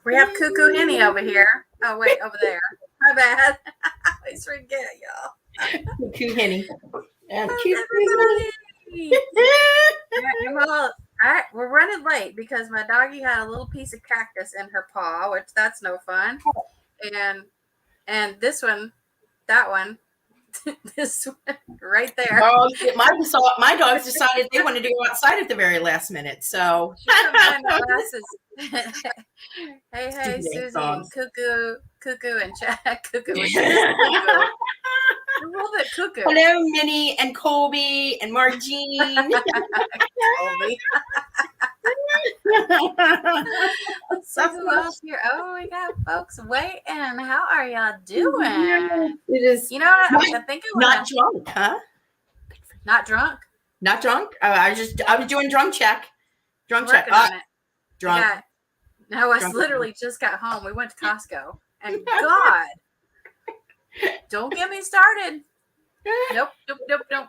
We have Cuckoo Henny over here. Oh, wait, over there. My bad. I always forget, y'all. Cuckoo Henny. How's everybody? All right, we're running late because my doggy had a little piece of cactus in her paw, which that's no fun. And this one, that one, this one right there. My dogs decided they wanted to go outside at the very last minute. So hey, Susie, and Cuckoo, and Chad. Cuckoo was cuckoo. A little bit cuckoo. Hello, Minnie and Colby and Margene. Colby. Let's see who else here. Oh, we got folks waiting. How are y'all doing? It is. You know what? I think it was not drunk, huh? Not drunk. Not drunk. I was doing drunk check. Drunk check. Drunk. No, I literally just got home. We went to Costco, and God, don't get me started. Nope.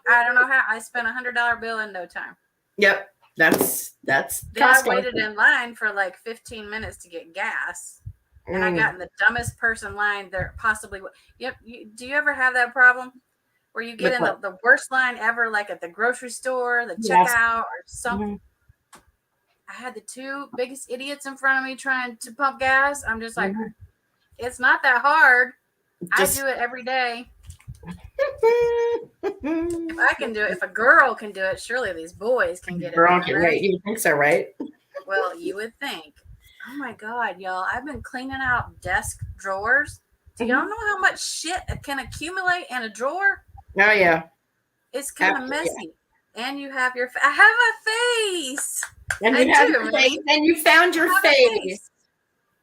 I don't know how. I spent $100 bill in no time. Yep. That's I waited in line for like 15 minutes to get gas, and I got in the dumbest person line there possibly. Yep. Do you ever have that problem where you get in the worst line ever, like at the grocery store, the checkout, or something? I had the two biggest idiots in front of me trying to pump gas. I'm just like, it's not that hard. I do it every day. If I can do it, if a girl can do it, surely these boys can get it. Right? You would think so, right? Well, you would think. Oh my God, y'all! I've been cleaning out desk drawers. Do y'all know how much shit can accumulate in a drawer? Oh yeah, it's kind of messy. And you have your. I have a face. And you have your face. And you found your face.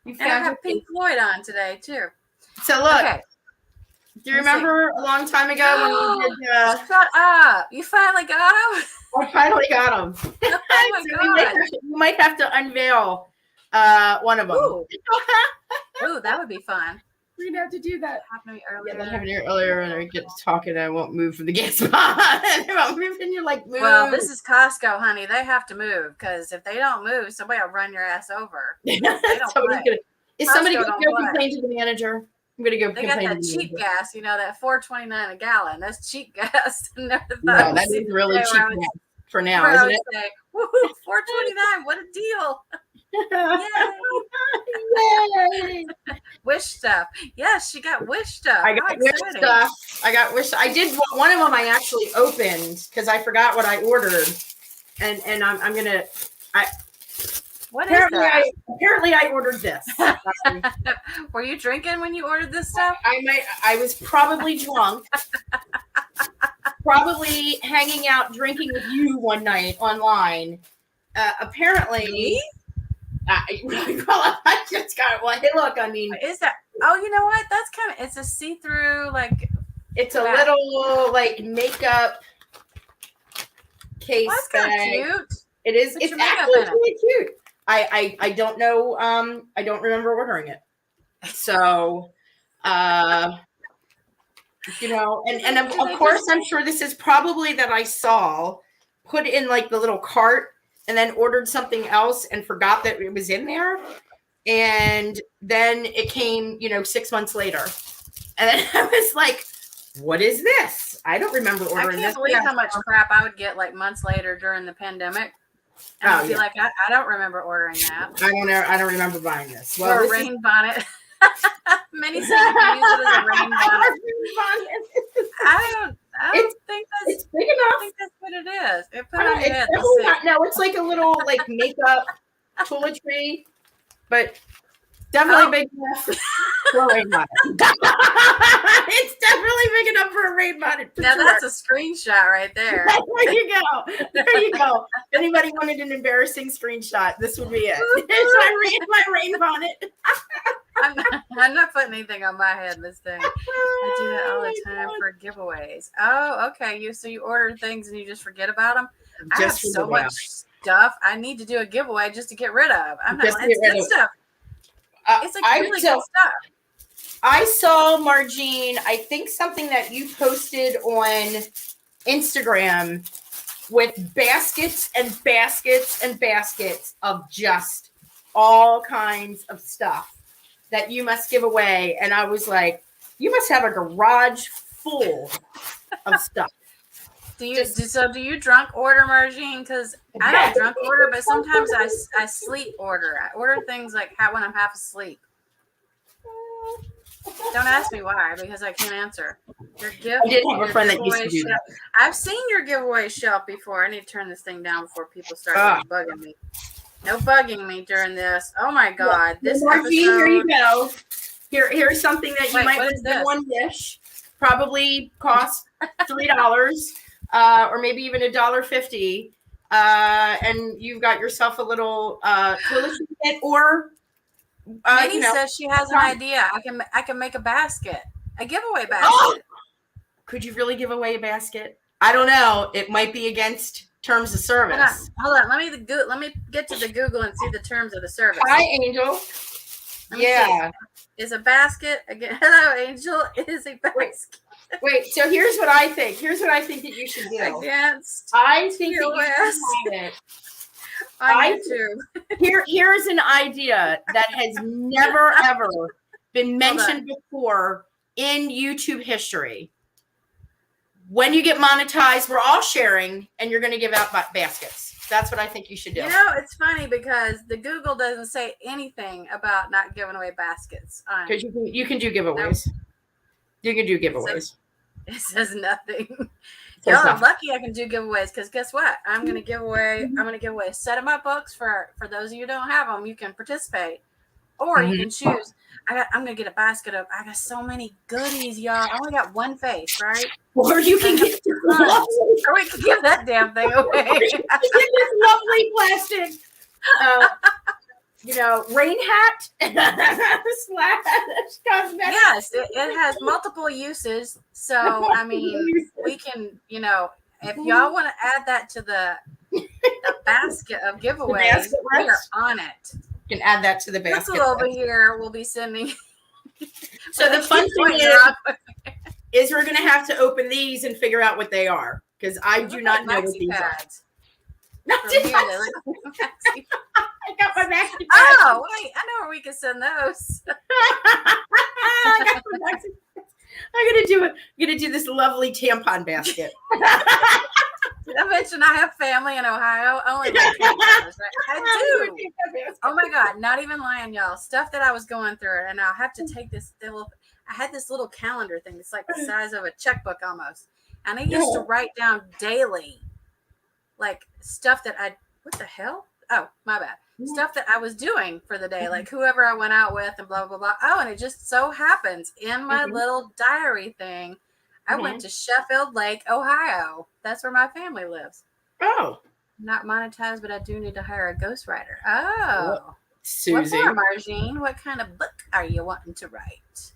You found I have Pink Floyd on today too. So look. Okay. Do you remember a long time ago when we did? Shut up! You finally got him. I finally got him. Oh my God! You might have to unveil one of them. Ooh, that would be fun. We're gonna have to do that. Happened to me earlier. Yeah, that happened here earlier, and I get to talking, and I won't move from the gas spot. I won't move, and you're like, move. Well, this is Costco, honey. They have to move because if they don't move, somebody will run your ass over. Is somebody going to go complain to the manager? I'm going to go. They got that cheap gas, that $4.29 a gallon. That's cheap gas. No, that is really cheap gas for now, isn't it? $4.29. What a deal! Yay! Wish stuff. Yes, she got Wish stuff. I got Wish stuff. I did one of them. I actually opened because I forgot what I ordered, and I'm gonna. What is that? Apparently, I ordered this. Were you drinking when you ordered this stuff? I was probably drunk. Probably hanging out drinking with you one night online. Apparently. I just got one. Hey, look, I mean, what is that? Oh, you know what? That's it's a see-through, like. It's a little like makeup case. That's kind of cute. It is. It's actually really cute. I don't know. I don't remember ordering it. So, and of course, I'm sure this is probably that I saw put in like the little cart. And then ordered something else and forgot that it was in there. And then it came, 6 months later. And then I was like, what is this? I don't remember ordering this. I can't believe how much crap I would get like months later during the pandemic. And I'd be like, I don't remember ordering that. I don't remember buying this. Well, or a rain bonnet. Many said you can use it as a rain bonnet. I don't think that's big enough. I think that's what it is. It put on your head. No, it's like a little like makeup toiletry, but definitely big enough for a rain bonnet. It's definitely big enough for a rain bonnet. Now that's a screenshot right there. There you go. There you go. If anybody wanted an embarrassing screenshot, this would be it. It's my rain bonnet. I'm not putting anything on my head this thing. I do that all the time for giveaways. Oh, okay. So you order things and you just forget about them? I have so much stuff I need to do a giveaway just to get rid of. It's good stuff. It's like really good stuff. I saw, Margene, I think something that you posted on Instagram with baskets and baskets and baskets of just all kinds of stuff that you must give away. And I was like, you must have a garage full of stuff. Do you drunk order, Margine? Because I don't drunk order, but sometimes I sleep order. I order things like when I'm half asleep. Don't ask me why, because I can't answer. Your gift. I did have a friend that used to do that. I've seen your giveaway shelf before. I need to turn this thing down before people start bugging me. No bugging me during this. Oh my God! This episode. Here you go. Here's something that you might put one wish. Probably cost $3, or maybe even $1.50. And you've got yourself a little toiletry kit, or Minnie says she has an idea. I can make a basket, a giveaway basket. Oh! Could you really give away a basket? I don't know. It might be against terms of service. Hold on. Let me get to the Google and see the terms of the service. Hi, Angel. Yeah. Is a basket again? Hello, Angel. It is a basket. Wait. So here's what I think. Here's what I think that you should do. I think that you should have it. On YouTube. Here's an idea that has never ever been mentioned before in YouTube history. When you get monetized, we're all sharing, and you're going to give out baskets. That's what I think you should do. You know, it's funny because the Google doesn't say anything about not giving away baskets. Because you can do giveaways. Nope. You can do giveaways. It says nothing. Y'all are lucky I can do giveaways, because guess what? I'm gonna give away a set of my books for those of you who don't have them. You can participate, or you can choose. I'm gonna get a basket of. I got so many goodies, y'all. I only got one face, right? Or you can get or we can give that damn thing away. Get this lovely plastic, rain hat / cosmetic. Yes, it has multiple uses. So I mean, we can, if y'all want to add that to the basket of giveaways, we are on it. You can add that to the basket. Crystal over here will be sending. So the fun thing is we're going to have to open these and figure out what they are, because I do not know what these are. I got my maxi pads. Oh, wait, I know where we can send those. I got my maxi pads. I'm gonna do this lovely tampon basket. Did I mention I have family in Ohio? Only like tampons, right? I do. Oh my God, not even lying, y'all. Stuff that I was going through, and I'll have to take this little. I had this little calendar thing. It's like the size of a checkbook almost, and I used to write down daily, like stuff that what the hell? Oh, my bad. Stuff that I was doing for the day, like whoever I went out with and blah, blah, blah. Oh, and it just so happens in my little diary thing, I went to Sheffield Lake, Ohio. That's where my family lives. Oh. Not monetized, but I do need to hire a ghostwriter. Oh. Susie. What for, Margine? What kind of book are you wanting to write?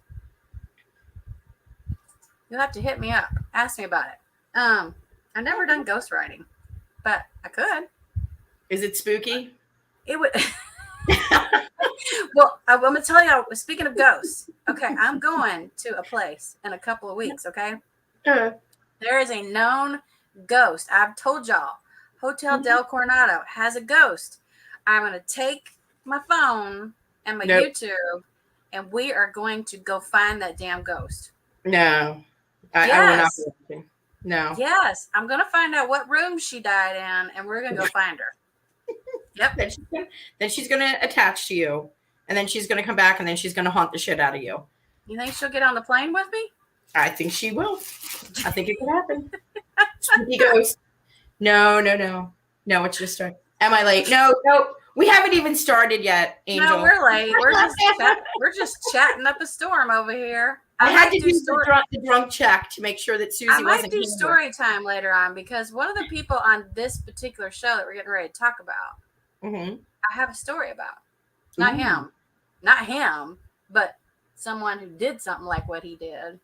You'll have to hit me up. Ask me about it. I've never done ghostwriting, but I could. Is it spooky? It would. Well, I'm going to tell you, speaking of ghosts, okay, I'm going to a place in a couple of weeks, okay? There is a known ghost. I've told y'all, Hotel Del Coronado has a ghost. I'm going to take my phone and my YouTube, and we are going to go find that damn ghost. No. I will not be watching. No. Yes, I'm going to find out what room she died in, and we're going to go find her. Yep. Then she's going to attach to you, and then she's going to come back, and then she's going to haunt the shit out of you. You think she'll get on the plane with me? I think she will. I think it could happen. Spooky ghost. No. No, it's just starting. Am I late? No. We haven't even started yet, Angel. No, we're late. We're just chatting up a storm over here. I had to do the drunk check to make sure that Susie wasn't. I might do story time later on, because one of the people on this particular show that we're getting ready to talk about, I have a story about. Not him, but someone who did something like what he did.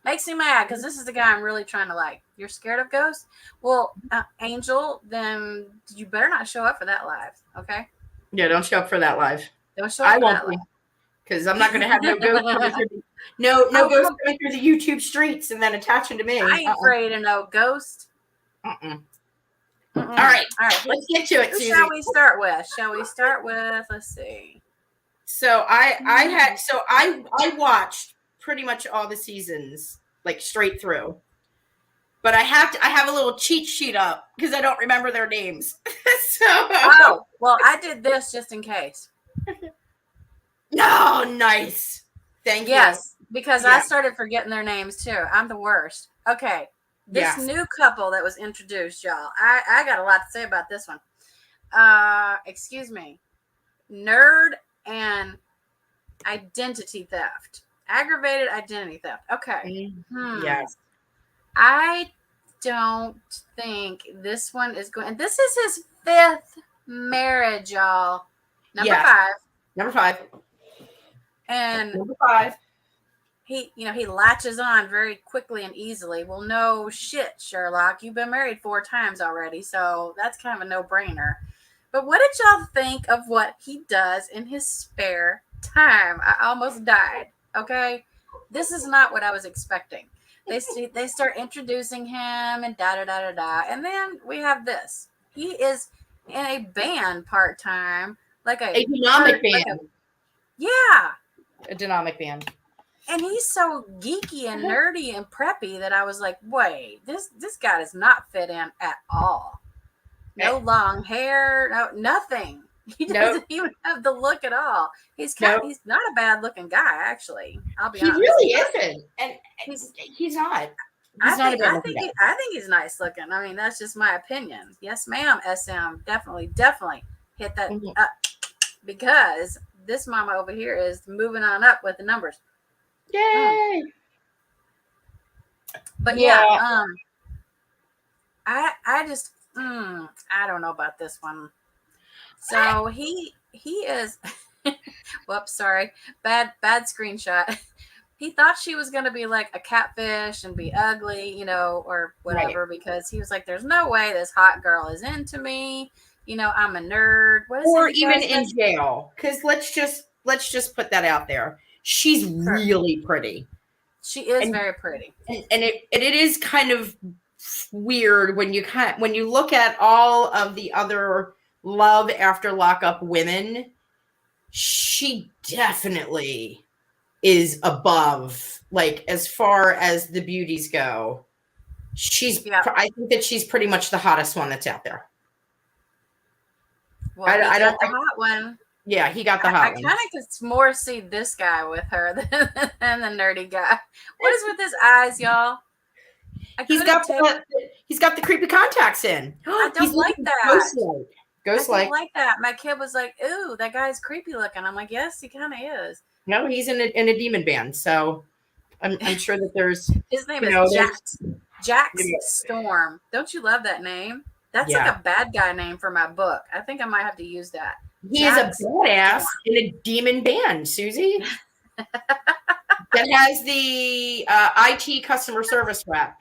Makes me mad, because this is the guy I'm really trying to like. You're scared of ghosts? Well, Angel, then you better not show up for that live, okay? Yeah, don't show up for that live. Don't show up for that live. Because I'm not going to have no ghosts coming through ghosts coming through the YouTube streets and then attaching to me. I ain't afraid of no ghost. No. All right. All right. Let's get to it, Who Susie. shall we start with? Let's see. So I watched pretty much all the seasons, like straight through. But I have a little cheat sheet up because I don't remember their names. Oh, well, I did this just in case. No, nice. Thank you. Yes, because I started forgetting their names too. I'm the worst. Okay. This new couple that was introduced, y'all. I got a lot to say about this one. Excuse me. Nerd and identity theft. Aggravated identity theft. Okay. Yes. I don't think this one is going. And this is his 5th marriage, y'all. Number 5. Number 5. And number 5. He latches on very quickly and easily. Well, no shit, Sherlock. You've been married 4 times already, so that's kind of a no-brainer. But what did y'all think of what he does in his spare time? I almost died. Okay, this is not what I was expecting. They start introducing him and da, and then we have this. He is in a band part-time, like a dynamic band. A dynamic band. And he's so geeky and nerdy and preppy that I was like, wait, this guy does not fit in at all. No long hair, no nothing. He doesn't even have the look at all. He's not a bad looking guy, actually. I'll be honest. He really isn't. And he's not. I think he's nice looking. I mean, that's just my opinion. Yes, ma'am, SM. Definitely hit that up. Because this mama over here is moving on up with the numbers. Yay! But I just I don't know about this one. So he is whoops, sorry. Bad screenshot. He thought she was gonna be like a catfish and be ugly, or whatever, because he was like, there's no way this hot girl is into me. I'm a nerd. Or even in jail. Because let's just put that out there. She's really pretty. She is very pretty. And it is kind of weird when you look at all of the other Love After Lockup women, she definitely is above, like, as far as the beauties go. I think that she's pretty much the hottest one that's out there. Well, I don't the hot one. Yeah, he got the hot one. I kind of could more see this guy with her than the nerdy guy. What is with his eyes, y'all? He's got the creepy contacts in. I don't like that. Ghost I don't like that. My kid was like, "Ooh, that guy's creepy looking." I'm like, "Yes, he kind of is." No, he's in a demon band, so I'm sure that there's. His name is Jax. Jax Storm. Don't you love that name? That's like a bad guy name for my book. I think I might have to use that. He is a badass in a demon band, Susie. That has the IT customer service rep.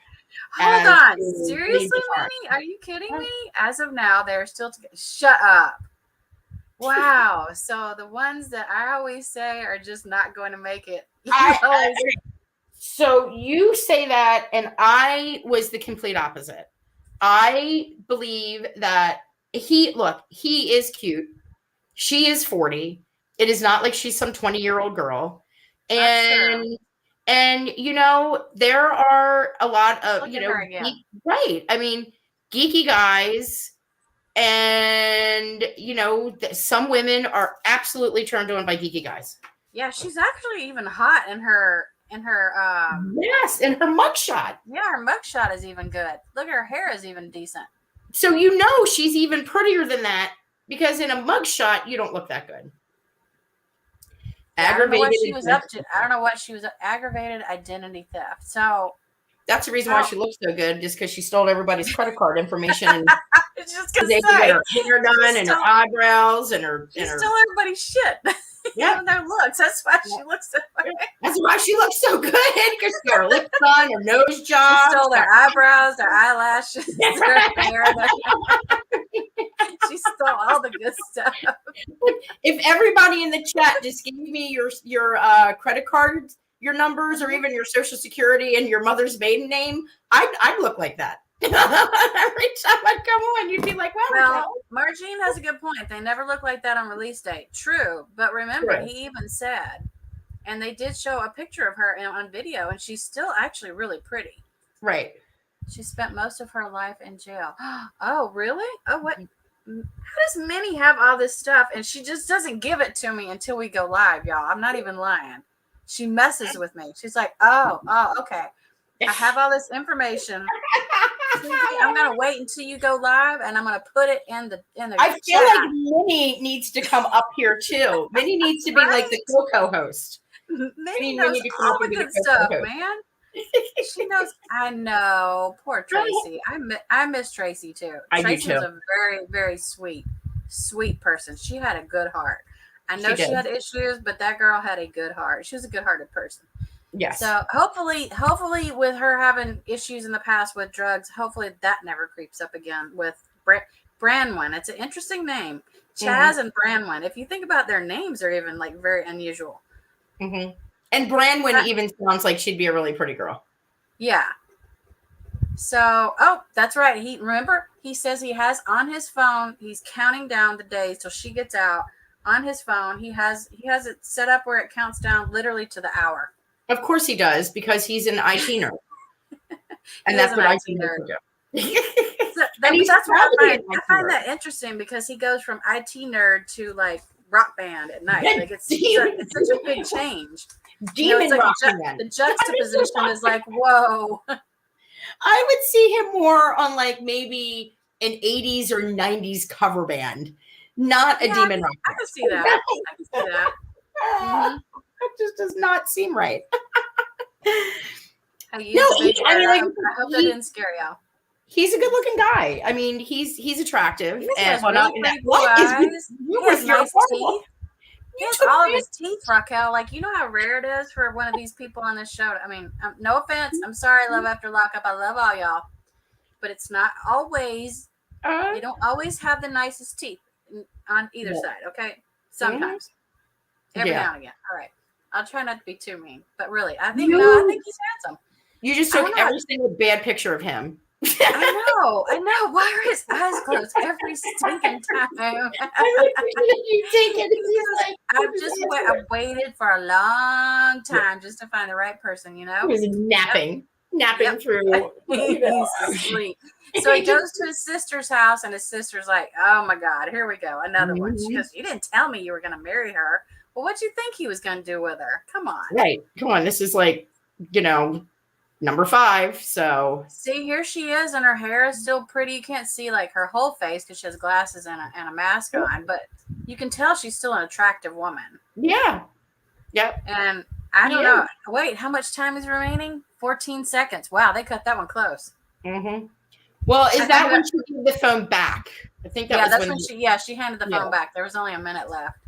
Hold on. Seriously, Minnie? Are you kidding me? As of now, they're still together. Shut up. Wow. So the ones that I always say are just not going to make it. So you say that, and I was the complete opposite. I believe that he is cute. She is 40. It is not like she's some 20-year-old girl. And there are a lot of, right. I mean, geeky guys, and, some women are absolutely turned on by geeky guys. Yeah, she's actually even hot in her yes, in her mugshot. Yeah, her mugshot is even good. Look, her hair is even decent. So she's even prettier than that, because in a mugshot you don't look that good. I don't know what she was up to. I don't know what she was. Aggravated identity theft. So that's the reason why she looks so good, just because she stole everybody's credit card information. And it's just because her hair done and her eyebrows and her. She stole everybody's shit. Yeah, their looks. That's why she looks so good. That's why she looks so good, because she got her lips on, her nose job. She stole their eyebrows, their eyelashes, their hair. She stole all the good stuff. If everybody in the chat just gave me your credit cards, your numbers, or even your social security and your mother's maiden name, I'd look like that. Every time I'd come on, you'd be like, well, Margene has a good point. They never look like that on release date. True. But remember, True. he even said, and they did show a picture of her on video, and she's still actually really pretty. Right. She spent most of her life in jail. Oh, really? Oh, what? How does Minnie have all this stuff and she just doesn't give it to me until we go live, y'all? I'm not even lying. She messes with me. She's like, oh, okay. I have all this information. I'm gonna wait until you go live, and I'm gonna put it in the I feel chat. like Minnie needs to come up here too. Minnie needs to be right? like the co-host. Minnie knows all the good stuff, man. She knows. I know. Poor Tracy. I miss Tracy too. Tracy was a very, very sweet person. She had a good heart. I know she had issues, but that girl had a good heart. She was a good-hearted person. Yes. So hopefully with her having issues in the past with drugs, hopefully that never creeps up again with Branwen. It's an interesting name. Chaz and Branwen. If you think about their names, are even like very unusual. Mm-hmm. And Branwen even sounds like she'd be a really pretty girl. Yeah. So, that's right. He says he has on his phone, he's counting down the days till she gets out on his phone. He has it set up where it counts down literally to the hour. Of course he does, because he's an IT nerd. And that's what IT nerds do. That's what I find that interesting, because he goes from IT nerd to like rock band at night. Like it's such a big change. Demon rock band. The juxtaposition is like, whoa. I would see him more on like maybe an 80s or 90s cover band, not a demon rock band. I can see that. Mm-hmm. That just does not seem right. I hope that didn't scare y'all. He's a good-looking guy. I mean, he's attractive. He has really pretty blue eyes. He has nice teeth. He has all of his teeth, Raquel. Like, you know how rare it is for one of these people on this show. I mean, no offense. I'm sorry, Love After Lockup. I love all y'all. But it's not always, you don't always have the nicest teeth on either side, okay? Sometimes. Every now and again. All right. I'll try not to be too mean. But really, I think he's handsome. You just took every single bad picture of him. I know. Why are his eyes closed every stinking time? I've waited for a long time just to find the right person, you know? He was napping through. He's asleep. So he goes to his sister's house, and his sister's like, oh my God, here we go. Another one. She goes, you didn't tell me you were going to marry her. Well, what'd you think he was going to do with her? Come on. Right. Come on. This is like, number 5. So see, here she is, and her hair is still pretty. You can't see like her whole face because she has glasses and a mask on, but you can tell she's still an attractive woman. Yeah. Yep. And I don't know. Wait, how much time is remaining? 14 seconds. Wow, they cut that one close. Mm-hmm. Well, is that when she gave the phone back? I think that's when she handed the phone back. There was only a minute left.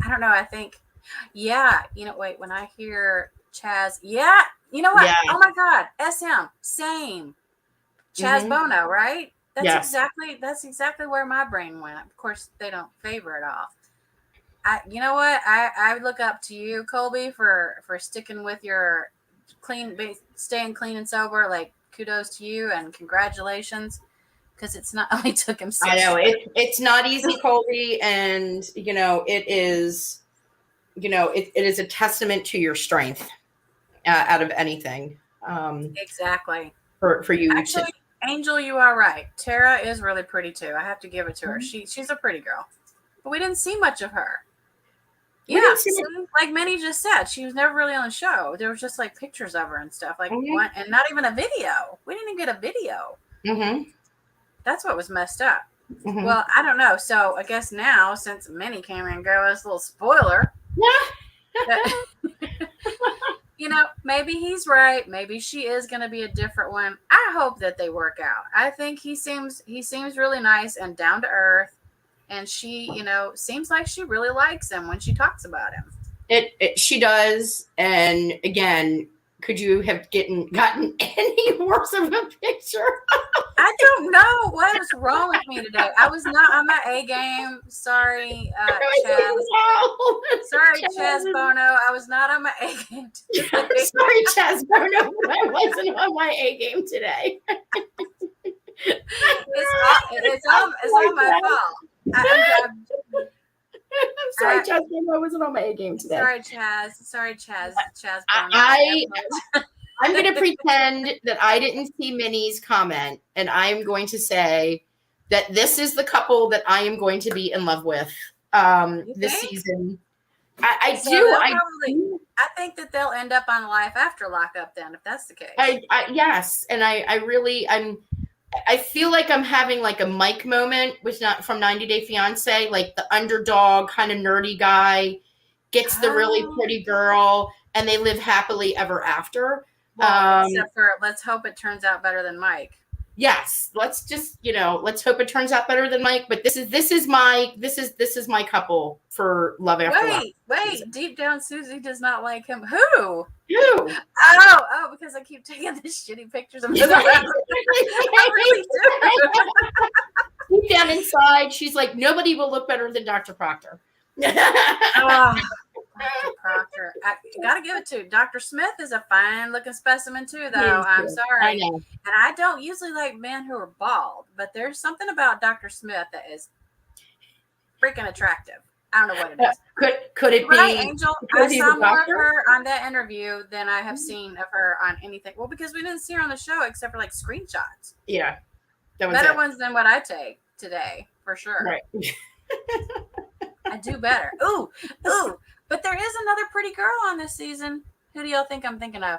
I don't know. I think, wait, when I hear Chaz, you know what? Yeah. Oh my God, SM, same. Chaz Bono, right? That's exactly where my brain went. Of course, they don't favor it all. You know what? I look up to you, Colby, for sticking with your staying clean and sober. Like, kudos to you and congratulations, because it's not only took him 6 years. I know it's not easy, Colby, and it is. It is a testament to your strength. Out of anything. Exactly. For you. Actually, Angel, you are right. Tara is really pretty too. I have to give it to her. She's a pretty girl. But we didn't see much of her. Like Minnie just said, she was never really on the show. There was just like pictures of her and stuff. Like and not even a video. We didn't even get a video. Mm-hmm. That's what was messed up. Mm-hmm. Well, I don't know. So I guess now, since Minnie came and go as a little spoiler. Maybe he's right. Maybe she is going to be a different one. I hope that they work out. I think he seems really nice and down to earth, and she, seems like she really likes him when she talks about him. She does, and again, could you have gotten any worse of a picture? I don't know what was wrong with me today. I was not on my A game. Sorry, Chaz. Sorry, Chaz Bono. I was not on my A game today. Sorry, Chaz Bono, but I wasn't on my A game today. It's all my fault. I'm sorry, Chaz. I wasn't on my A game today. Sorry, Chaz. Chaz. I'm going to pretend that I didn't see Minnie's comment, and I'm going to say that this is the couple that I am going to be in love with this season. I think that they'll end up on Life After Lockup then, if that's the case. Yes, and I feel like I'm having like a Mike moment from 90 Day Fiance, like the underdog kind of nerdy guy gets the really pretty girl, and they live happily ever after. Well, except for let's hope it turns out better than Mike. Yes, let's hope it turns out better than Mike. But this is my couple for Love After Love. Wait, deep down, Susie does not like him. Who? Oh, because I keep taking these shitty pictures of him. I really do. Deep down inside, she's like, nobody will look better than Dr. Proctor. Dr. Proctor. I gotta give it to Dr. Smith is a fine looking specimen too, though. I'm sorry. I know. And I don't usually like men who are bald, but there's something about Dr. Smith that is freaking attractive. I don't know what it is. Could it be Angel? I saw more of her on that interview than I have seen of her on anything. Well, because we didn't see her on the show except for like screenshots. Yeah. That was better ones than what I take today, for sure. Right. I do better. Ooh. But there is another pretty girl on this season. Who do y'all think I'm thinking of?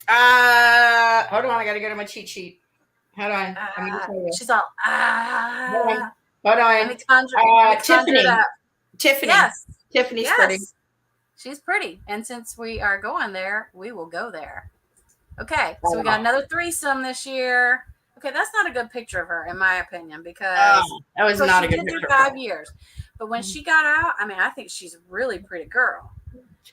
Hold on. I got to go to my cheat sheet. Hold on. She's all, Hold on. Tiffany. Yes. Tiffany's pretty. She's pretty. And since we are going there, we will go there. Okay. So we got another threesome this year. Okay. That's not a good picture of her, in my opinion, because that was not a good picture. She did 5 years. But when she got out, I think she's a really pretty girl.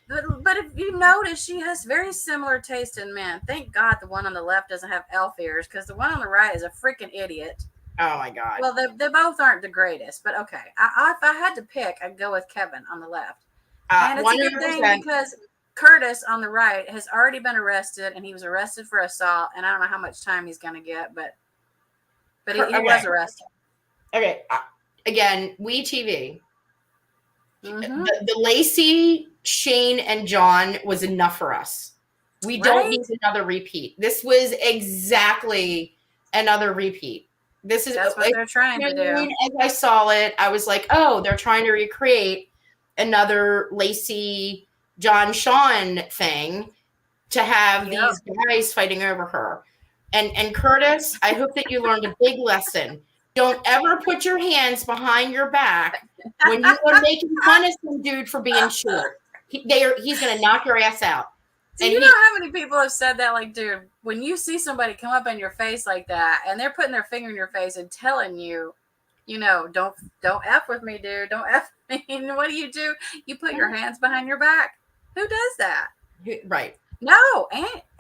But if you notice, she has very similar taste in men. Thank God the one on the left doesn't have elf ears, because the one on the right is a freaking idiot. Oh, my God. Well, they both aren't the greatest, but okay. If I had to pick, I'd go with Kevin on the left. And it's 100%. A good thing because Curtis on the right has already been arrested, and he was arrested for assault, and I don't know how much time he's going to get, but he was arrested. Okay. Again, WeTV. Mm-hmm. The Lacey, Shane, and John was enough for us. We don't need another repeat. This was exactly another repeat. That's what they're trying to do. As I saw it, I was like, oh, they're trying to recreate another Lacey, John, Sean thing to have these guys fighting over her. And Curtis, I hope that you learned a big lesson. Don't ever put your hands behind your back when you are making fun of some dude for being short. He's going to knock your ass out. Do you know how many people have said that? Like, dude, when you see somebody come up in your face like that, and they're putting their finger in your face and telling you, don't F with me, dude. Don't F me. And what do? You put your hands behind your back. Who does that? Right. No,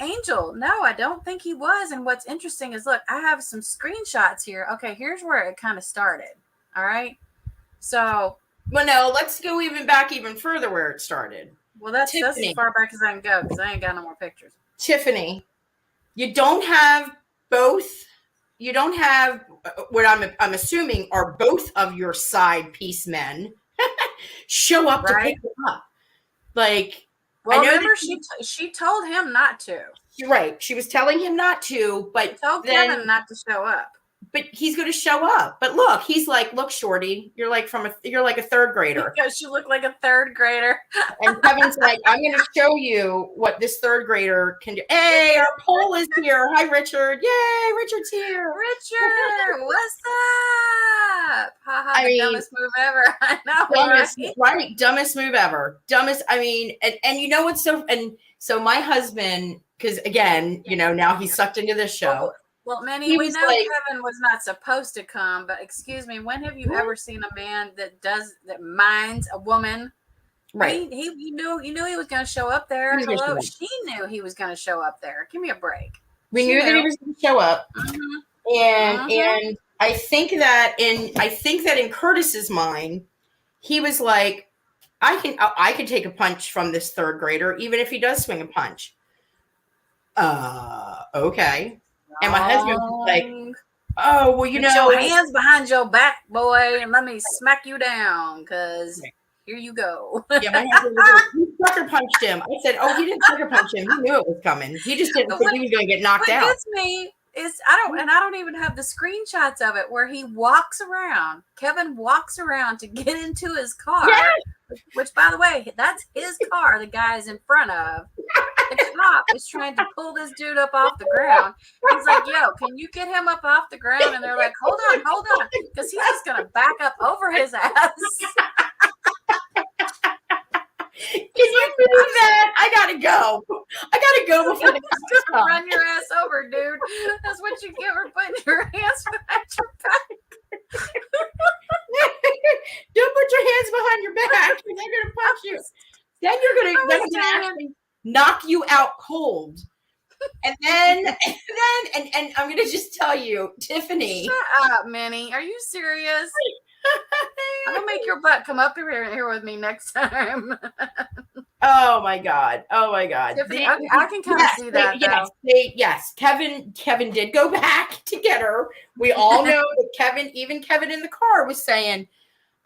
Angel. No, I don't think he was. And what's interesting is, look, I have some screenshots here. Okay, here's where it kind of started. All right. So. Well, no, let's go even further where it started. Well, that's as far back as I can go because I ain't got no more pictures. Tiffany, you don't have both. You don't have what I'm assuming are both of your side piece men show up to pick them up. Like. Well, remember, she told him not to. You're right. She was telling him not to, but she told Kevin not to show up. But he's going to show up. But look, he's like, look, shorty, you're like a third grader. Because you look like a third grader. And Kevin's like, I'm going to show you what this third grader can do. Hey, our poll is here. Hi, Richard. Yay, Richard's here. Richard, what's up? Dumbest move ever. I know, right? Dumbest move ever. And you know what's so my husband, because again, now he's sucked into this show. Well, Minnie, we know Kevin was not supposed to come, but excuse me, when have you ever seen a man that minds a woman? Right. You knew he was going to show up there. Hello, she knew he was going to show up there. Give me a break. We knew that he was going to show up, and I think that in Curtis's mind, he was like, I can take a punch from this third grader, even if he does swing a punch. Okay. And my husband was like, oh, well, Put your hands behind your back, boy, and let me smack you down, because here you go. Yeah, my husband was like, you sucker punched him. I said, oh, he didn't sucker punch him. He knew it was coming. He just didn't think he was going to get knocked out. What gets me is I don't even have the screenshots of it where he walks around. Kevin walks around to get into his car, which, by the way, that's his car the guy's in front of. The cop is trying to pull this dude up off the ground. He's like, yo, can you get him up off the ground? And they're like, hold on, because he's just going to back up over his ass. Can you believe that? I gotta go. Before the cops come. Run your ass over, dude. That's what you get for putting your hands behind your back. Don't put your hands behind your back. They're gonna punch you. Then they're gonna actually knock you out cold. And then I'm gonna just tell you, Tiffany. Shut up, Minnie. Are you serious? I'm gonna make your butt come up here with me next time. Oh my god! Tiffany, I can kind of see that. Yes, Kevin did go back to get her. We all know that even Kevin in the car was saying,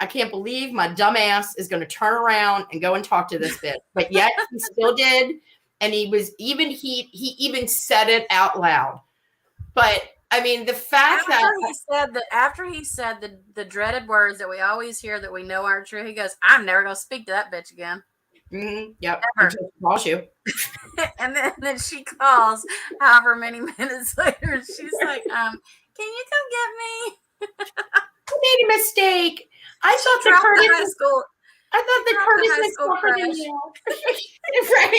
"I can't believe my dumb ass is going to turn around and go and talk to this bitch." But yet he still did, and he even said it out loud. But I mean, the fact after he said the dreaded words that we always hear that we know aren't true, he goes, "I'm never going to speak to that bitch again." Mm-hmm. Yep. Until she calls you. and then she calls. However many minutes later, she's like, "Can you come get me?" I made a mistake. I thought the Curtis high school crush. Right.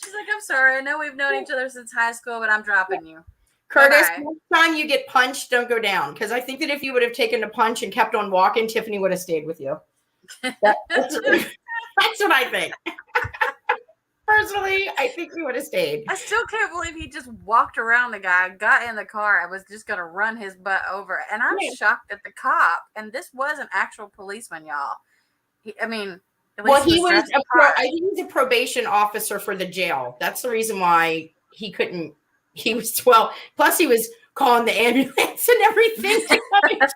She's like, "I'm sorry. I know we've known each other since high school, but I'm dropping you." Curtis, next time you get punched, don't go down. Because I think that if you would have taken the punch and kept on walking, Tiffany would have stayed with you. That's what I think. Personally, I think he would have stayed. I still can't believe he just walked around the guy, got in the car, and was just going to run his butt over. And I'm shocked at the cop. And this was an actual policeman, y'all. He was a probation officer for the jail. That's the reason why he couldn't. Plus he was calling the ambulance and everything because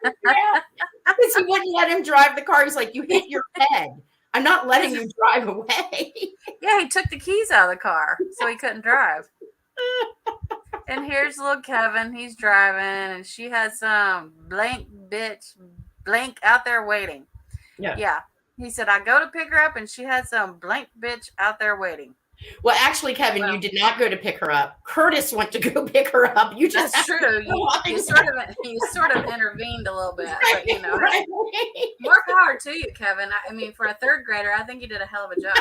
he wouldn't let him drive the car. He's like, "You hit your head. I'm not letting you drive away." Yeah, he took the keys out of the car so he couldn't drive. And here's little Kevin. He's driving, and she has some blank out there waiting. Yeah. He said, "I go to pick her up, and she had some blank bitch out there waiting." Well, actually, Kevin, you did not go to pick her up. Curtis went to go pick her up. That's true. You sort of intervened a little bit, but right. More power to you, Kevin. I mean, for a third grader, I think you did a hell of a job.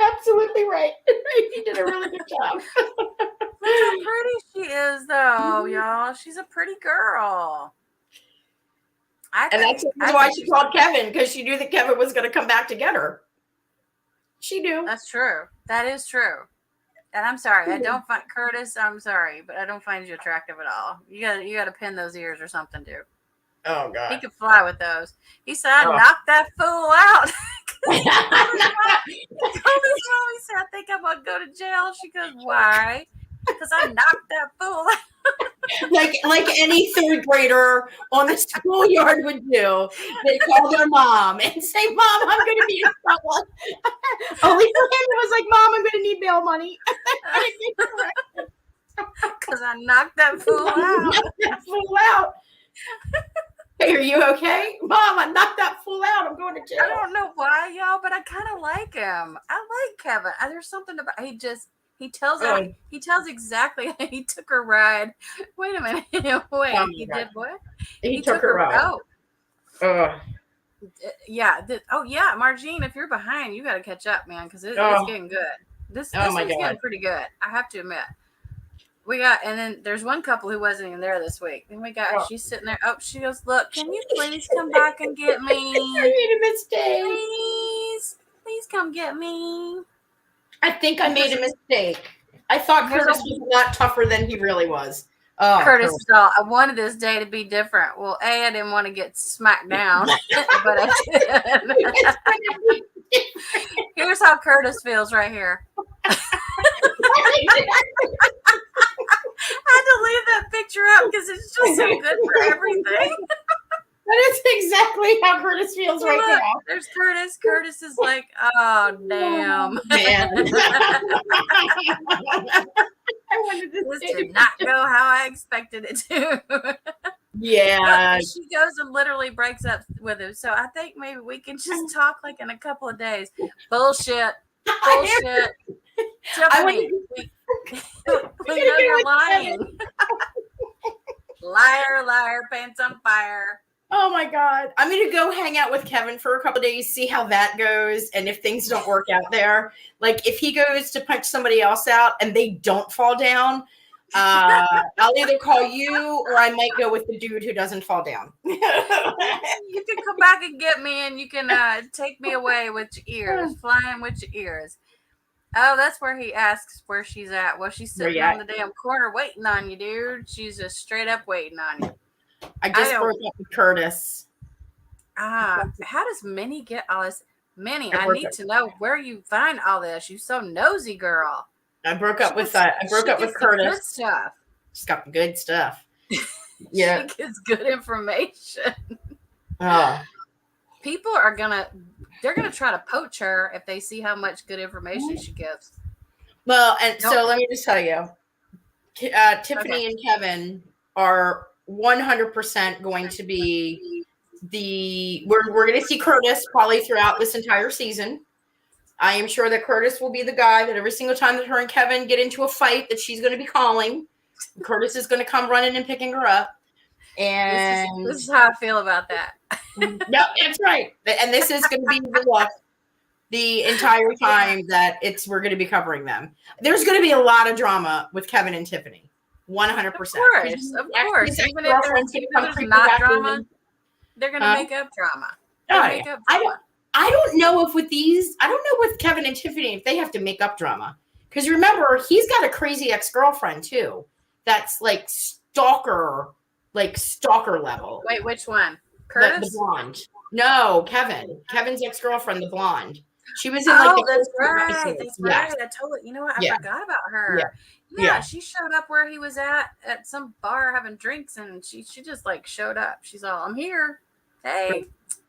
Absolutely right. You did a really good job. Look how pretty she is, though, y'all. She's a pretty girl. And that's why she called Kevin, because she knew that Kevin was going to come back to get her. She knew. That's true. That is true. And I'm sorry, I don't find Curtis. I'm sorry, but I don't find you attractive at all. You got to pin those ears or something, dude. Oh God. He could fly with those. He said, "I knocked that fool out." He told his mom, he said, "I think I'm gonna go to jail." She goes, "Why?" "Because I knocked that fool out." like any third grader on the schoolyard would do. They call their mom and say, "Mom, I'm going to be in trouble." Only for him, it was like, "Mom, I'm going to need bail money." Because I knocked that fool out. Hey, are you okay? "Mom, I knocked that fool out. I'm going to jail." I don't know why, y'all, but I kind of like him. I like Kevin. There's something about he tells exactly. He took a ride. Wait a minute. Wait, he did what? He took a ride. Yeah. Margine, if you're behind, you got to catch up, man, because it's getting good. This is getting pretty good. I have to admit. And then there's one couple who wasn't even there this week. Then she's sitting there. Oh, she goes, "Look, can you please come back and get me? I made a mistake. Please come get me." I think I made a mistake. I thought Curtis was a lot tougher than he really was. Curtis thought, "I wanted this day to be different." Well, I didn't want to get smacked down, but I did. Here's how Curtis feels right here. I had to leave that picture up because it's just so good for everything. That is exactly how Curtis feels right now. There's Curtis. Curtis is like, oh, damn. Man. This did not go how I expected it to. Yeah. She goes and literally breaks up with him. So I think maybe we can just talk like in a couple of days. Bullshit. Bullshit. Tiffany, we know you're lying. Liar, liar, pants on fire. Oh my God. I'm going to go hang out with Kevin for a couple of days, see how that goes. And if things don't work out there, like if he goes to punch somebody else out and they don't fall down, I'll either call you or I might go with the dude who doesn't fall down. You can come back and get me and you can take me away with your ears, flying with your ears. Oh, that's where he asks where she's at. Well, she's sitting on the damn corner waiting on you, dude. She's just straight up waiting on you. I just broke up with Curtis. How does Minnie get all this? Minnie, I need to know where you find all this. You so nosy, girl. I broke up with Curtis. Good stuff. She's got the good stuff. Yeah, she gets good information. Oh, people are gonna try to poach her if they see how much good information she gives. Well, and so let me just tell you, Tiffany and Kevin are 100% going to be we're going to see Curtis probably throughout this entire season. I am sure that Curtis will be the guy that every single time that her and Kevin get into a fight that she's going to be calling, Curtis is going to come running and picking her up. And this is how I feel about that. No, that's right. And this is going to be the look the entire time that we're going to be covering them. There's going to be a lot of drama with Kevin and Tiffany. 100%. Of course. Even if there's not drama, they're going to make up drama. I don't know if with Kevin and Tiffany, if they have to make up drama. Because remember, he's got a crazy ex-girlfriend too. That's like stalker level. Wait, which one? Curtis? The blonde. No, Kevin. Kevin's ex-girlfriend, the blonde. She was in that's right. That's right. I totally, you know what? I forgot about her. Yeah, she showed up where he was at some bar having drinks, and she just like showed up. She's all, I'm here. Hey.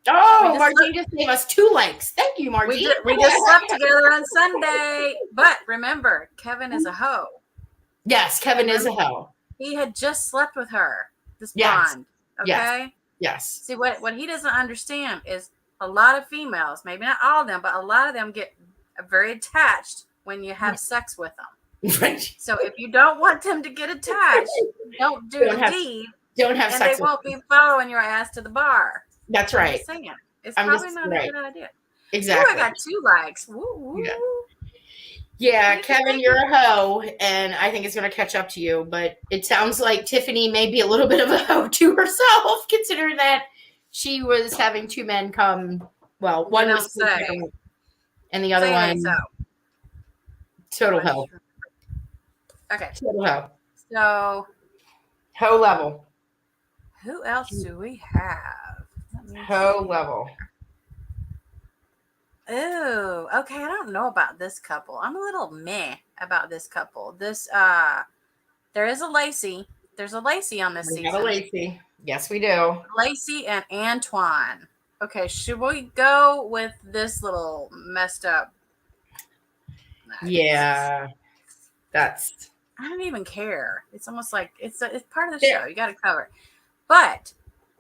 Oh, Margie just gave us 2 likes. Thank you, Margie. We just slept together on Sunday. But remember, Kevin is a hoe. Yes, Kevin is a hoe. He had just slept with her, this blonde. Okay? Yes. See, what he doesn't understand is a lot of females, maybe not all of them, but a lot of them get very attached when you have sex with them. Right. So if you don't want them to get attached, don't do the deed. Don't have and sex. They won't be following your ass to the bar. That's right. It's probably not a good idea. Exactly. Ooh, I got 2 likes. Woo. Yeah, Kevin, you're a hoe, and I think it's going to catch up to you. But it sounds like Tiffany may be a little bit of a hoe to herself, considering that she was having 2 men come. Well, one was and the other one total hoe. Okay. Total hoe. So, hoe level. Who else do we have? Hoe level. Oh, okay. I don't know about this couple. I'm a little meh about this couple. There is a Lacey. There's a Lacey on this season. We have a Lacey. Yes, we do. Lacey and Antoine. Okay, should we go with this little messed up? Yeah, I don't even care. It's almost like it's part of the show. You got to cover it. But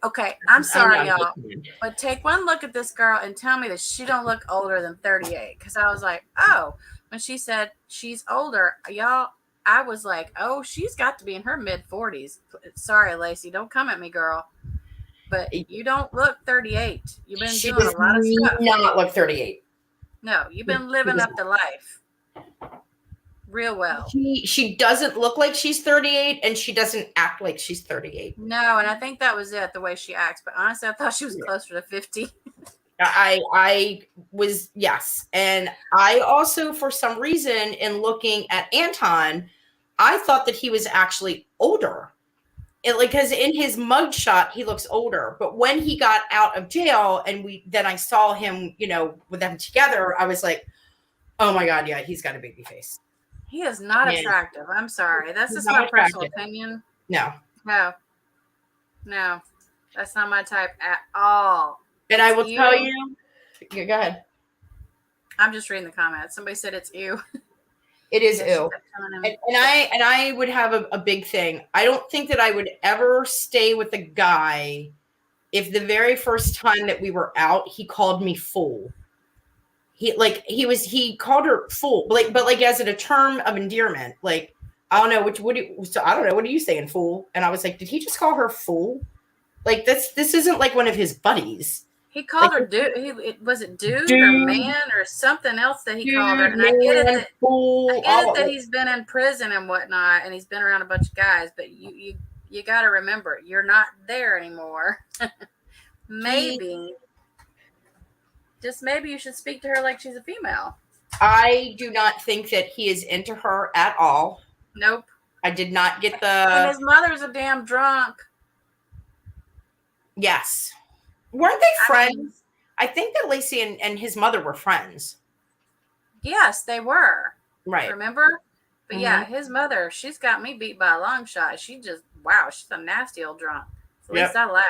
okay, I'm sorry, y'all, but take one look at this girl and tell me that she don't look older than 38. Because I was like, oh, when she said she's older, y'all, I was like, oh, she's got to be in her mid 40s. Sorry, Lacey, don't come at me, girl. But you don't look 38. You've been doing a lot of stuff. Not look 38. No, you've been living up the life real well. She doesn't look like she's 38, and she doesn't act like she's 38. No, and I think that was it, the way she acts. But honestly, I thought she was closer to 50. I was, yes. And I also, for some reason, in looking at Anton, I thought that he was actually older. because in his mugshot he looks older, but when he got out of jail and then I saw him, with them together, I was like, oh my God, yeah, he's got a baby face. He is not attractive. I'm sorry. That's just my personal opinion. No. No, that's not my type at all. And I will tell you. Go ahead. I'm just reading the comments. Somebody said it's ew. It is ew. And I would have a big thing. I don't think that I would ever stay with a guy if the very first time that we were out, he called me fool. He called her fool, but as a term of endearment. Like, I don't know I don't know, what are you saying, fool? And I was like, did he just call her fool? Like, this isn't like one of his buddies. He called her dude. Was it dude or man or something else that he called her? And I get it that he's been in prison and whatnot, and he's been around a bunch of guys. But you got to remember, you're not there anymore. Maybe you should speak to her like she's a female. I do not think that he is into her at all. Nope. I did not get And his mother's a damn drunk. Yes. Weren't they friends? I think that Lacey and his mother were friends. Yes, they were. Right. Remember? But yeah, his mother, she's got me beat by a long shot. She's a nasty old drunk. At least I laugh.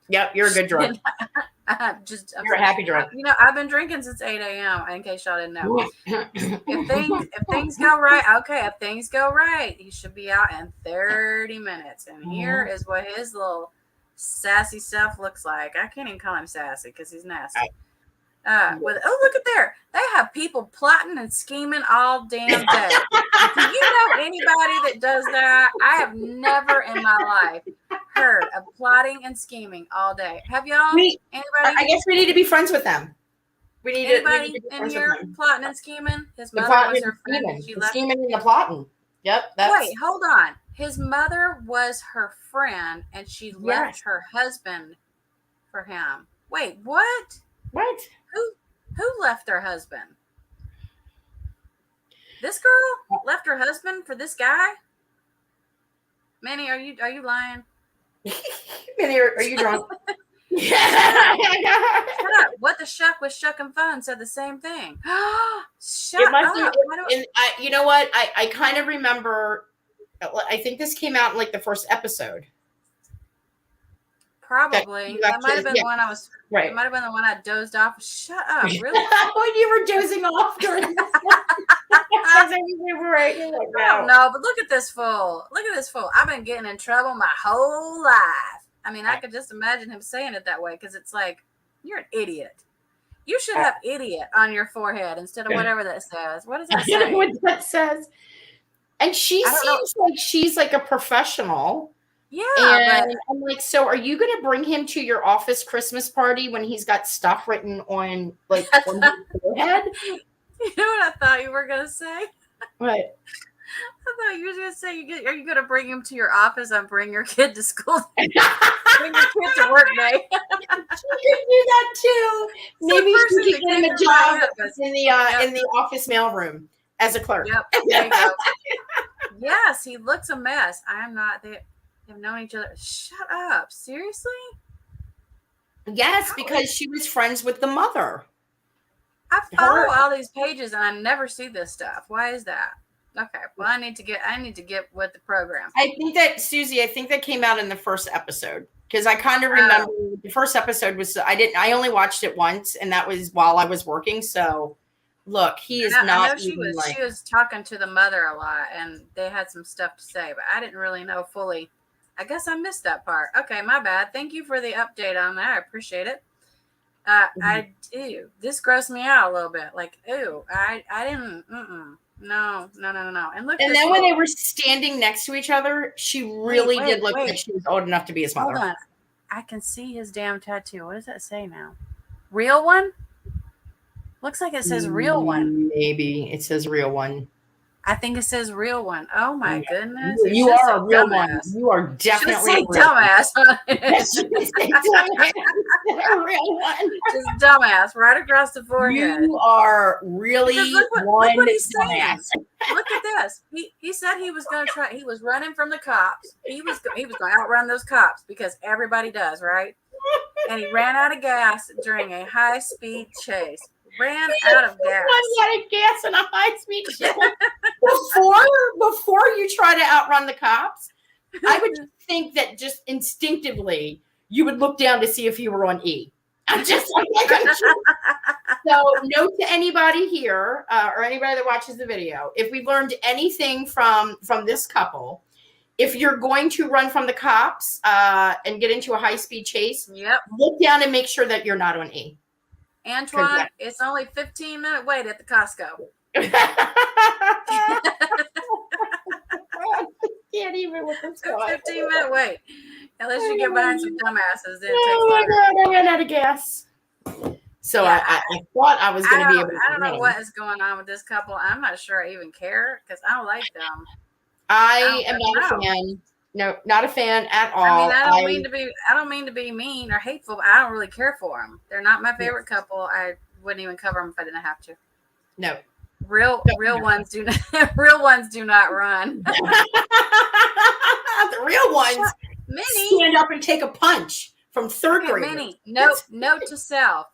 Yep, you're a good drunk. You're a happy drunk. I've been drinking since 8 a.m. in case y'all didn't know. if things go right, if things go right, he should be out in 30 minutes. And here is what his little sassy self looks like. I can't even call him sassy because he's nasty. Look at there. They have people plotting and scheming all damn day. Do you know anybody that does that? I have never in my life heard of plotting and scheming all day. Have y'all? Anybody? I guess we need to be friends with them. Anybody in here plotting and scheming? His mother was her friend. She left. Scheming and the plotting. Yep. Wait, hold on. His mother was her friend, and she left her husband for him. Wait, what? What? Who left her husband? This girl left her husband for this guy? Manny, are you lying? Manny, are you drunk? Shut up. What the Shuck with Shuck and Fun said the same thing. Shut up. You know what? I kind of remember. I think this came out in like the first episode. Probably. That might have been the one I was. Right. It might have been the one I dozed off. Shut up. Really? When you were dozing off during this. I don't know, but look at this fool. I've been getting in trouble my whole life. I mean, I could just imagine him saying it that way because it's like, you're an idiot. You should have idiot on your forehead instead of whatever that says. What does that say? I don't know what that says. And she seems like she's like a professional. Yeah. And I'm like, so are you going to bring him to your office Christmas party when he's got stuff written on on his forehead? You know what I thought you were going to say? What? I thought you were going to say, are you going to bring him to your office and bring your kid to school? Bring your kid to work day. She could do that too. Maybe she could get him a job in the office mailroom as a clerk. Yep. There you go. Yes, he looks a mess. I'm not. They have known each other. Shut up. Seriously? Yes, because she was friends with the mother. I follow all these pages and I never see this stuff. Why is that? Okay, well, I need to get with the program. I think that came out in the first episode because I kind of remember the first episode was I only watched it once and that was while I was working. So look, he is not. I know she was talking to the mother a lot and they had some stuff to say, but I didn't really know fully. I guess I missed that part. Okay, my bad. Thank you for the update on that. I appreciate it. I do. This grossed me out a little bit. Like, ew, I didn't. No. And look. And then when they were standing next to each other, she really did look like she was old enough to be his mother. Hold on. I can see his damn tattoo. What does that say now? Real one? Looks like it says real one. Maybe it says real one. I think it says real one. Oh my goodness. You are a real one. You are definitely a dumbass on it. Yes, you say dumbass. A real one. Just dumbass right across the forehead. You are really look what he's saying. Look at this. He said he was going to try. He was running from the cops. He was going to outrun those cops because everybody does, right? And he ran out of gas during a high-speed chase. Ran out of gas. Out of gas in a high-speed chase. Before you try to outrun the cops, I would think that just instinctively you would look down to see if you were on E. I'm just like so note to anybody here or anybody that watches the video, if we learned anything from this couple, if you're going to run from the cops and get into a high-speed chase, look down and make sure that you're not on E. Antoine, it's only 15-minute wait at the Costco. Can't even with this 15-minute wait. Unless you get behind some dumbasses, then it oh my God, I ran out of gas. So I thought I was going to be able to. I don't know what is going on with this couple. I'm not sure I even care because I don't like them. I am not a fan. No, not a fan at all. I mean, I don't mean to be mean or hateful, but I don't really care for them. They're not my favorite couple. I wouldn't even cover them if I didn't have to. No. Real ones do not. Real ones do not run. The real ones stand up and take a punch from third grade. Minnie, note to self.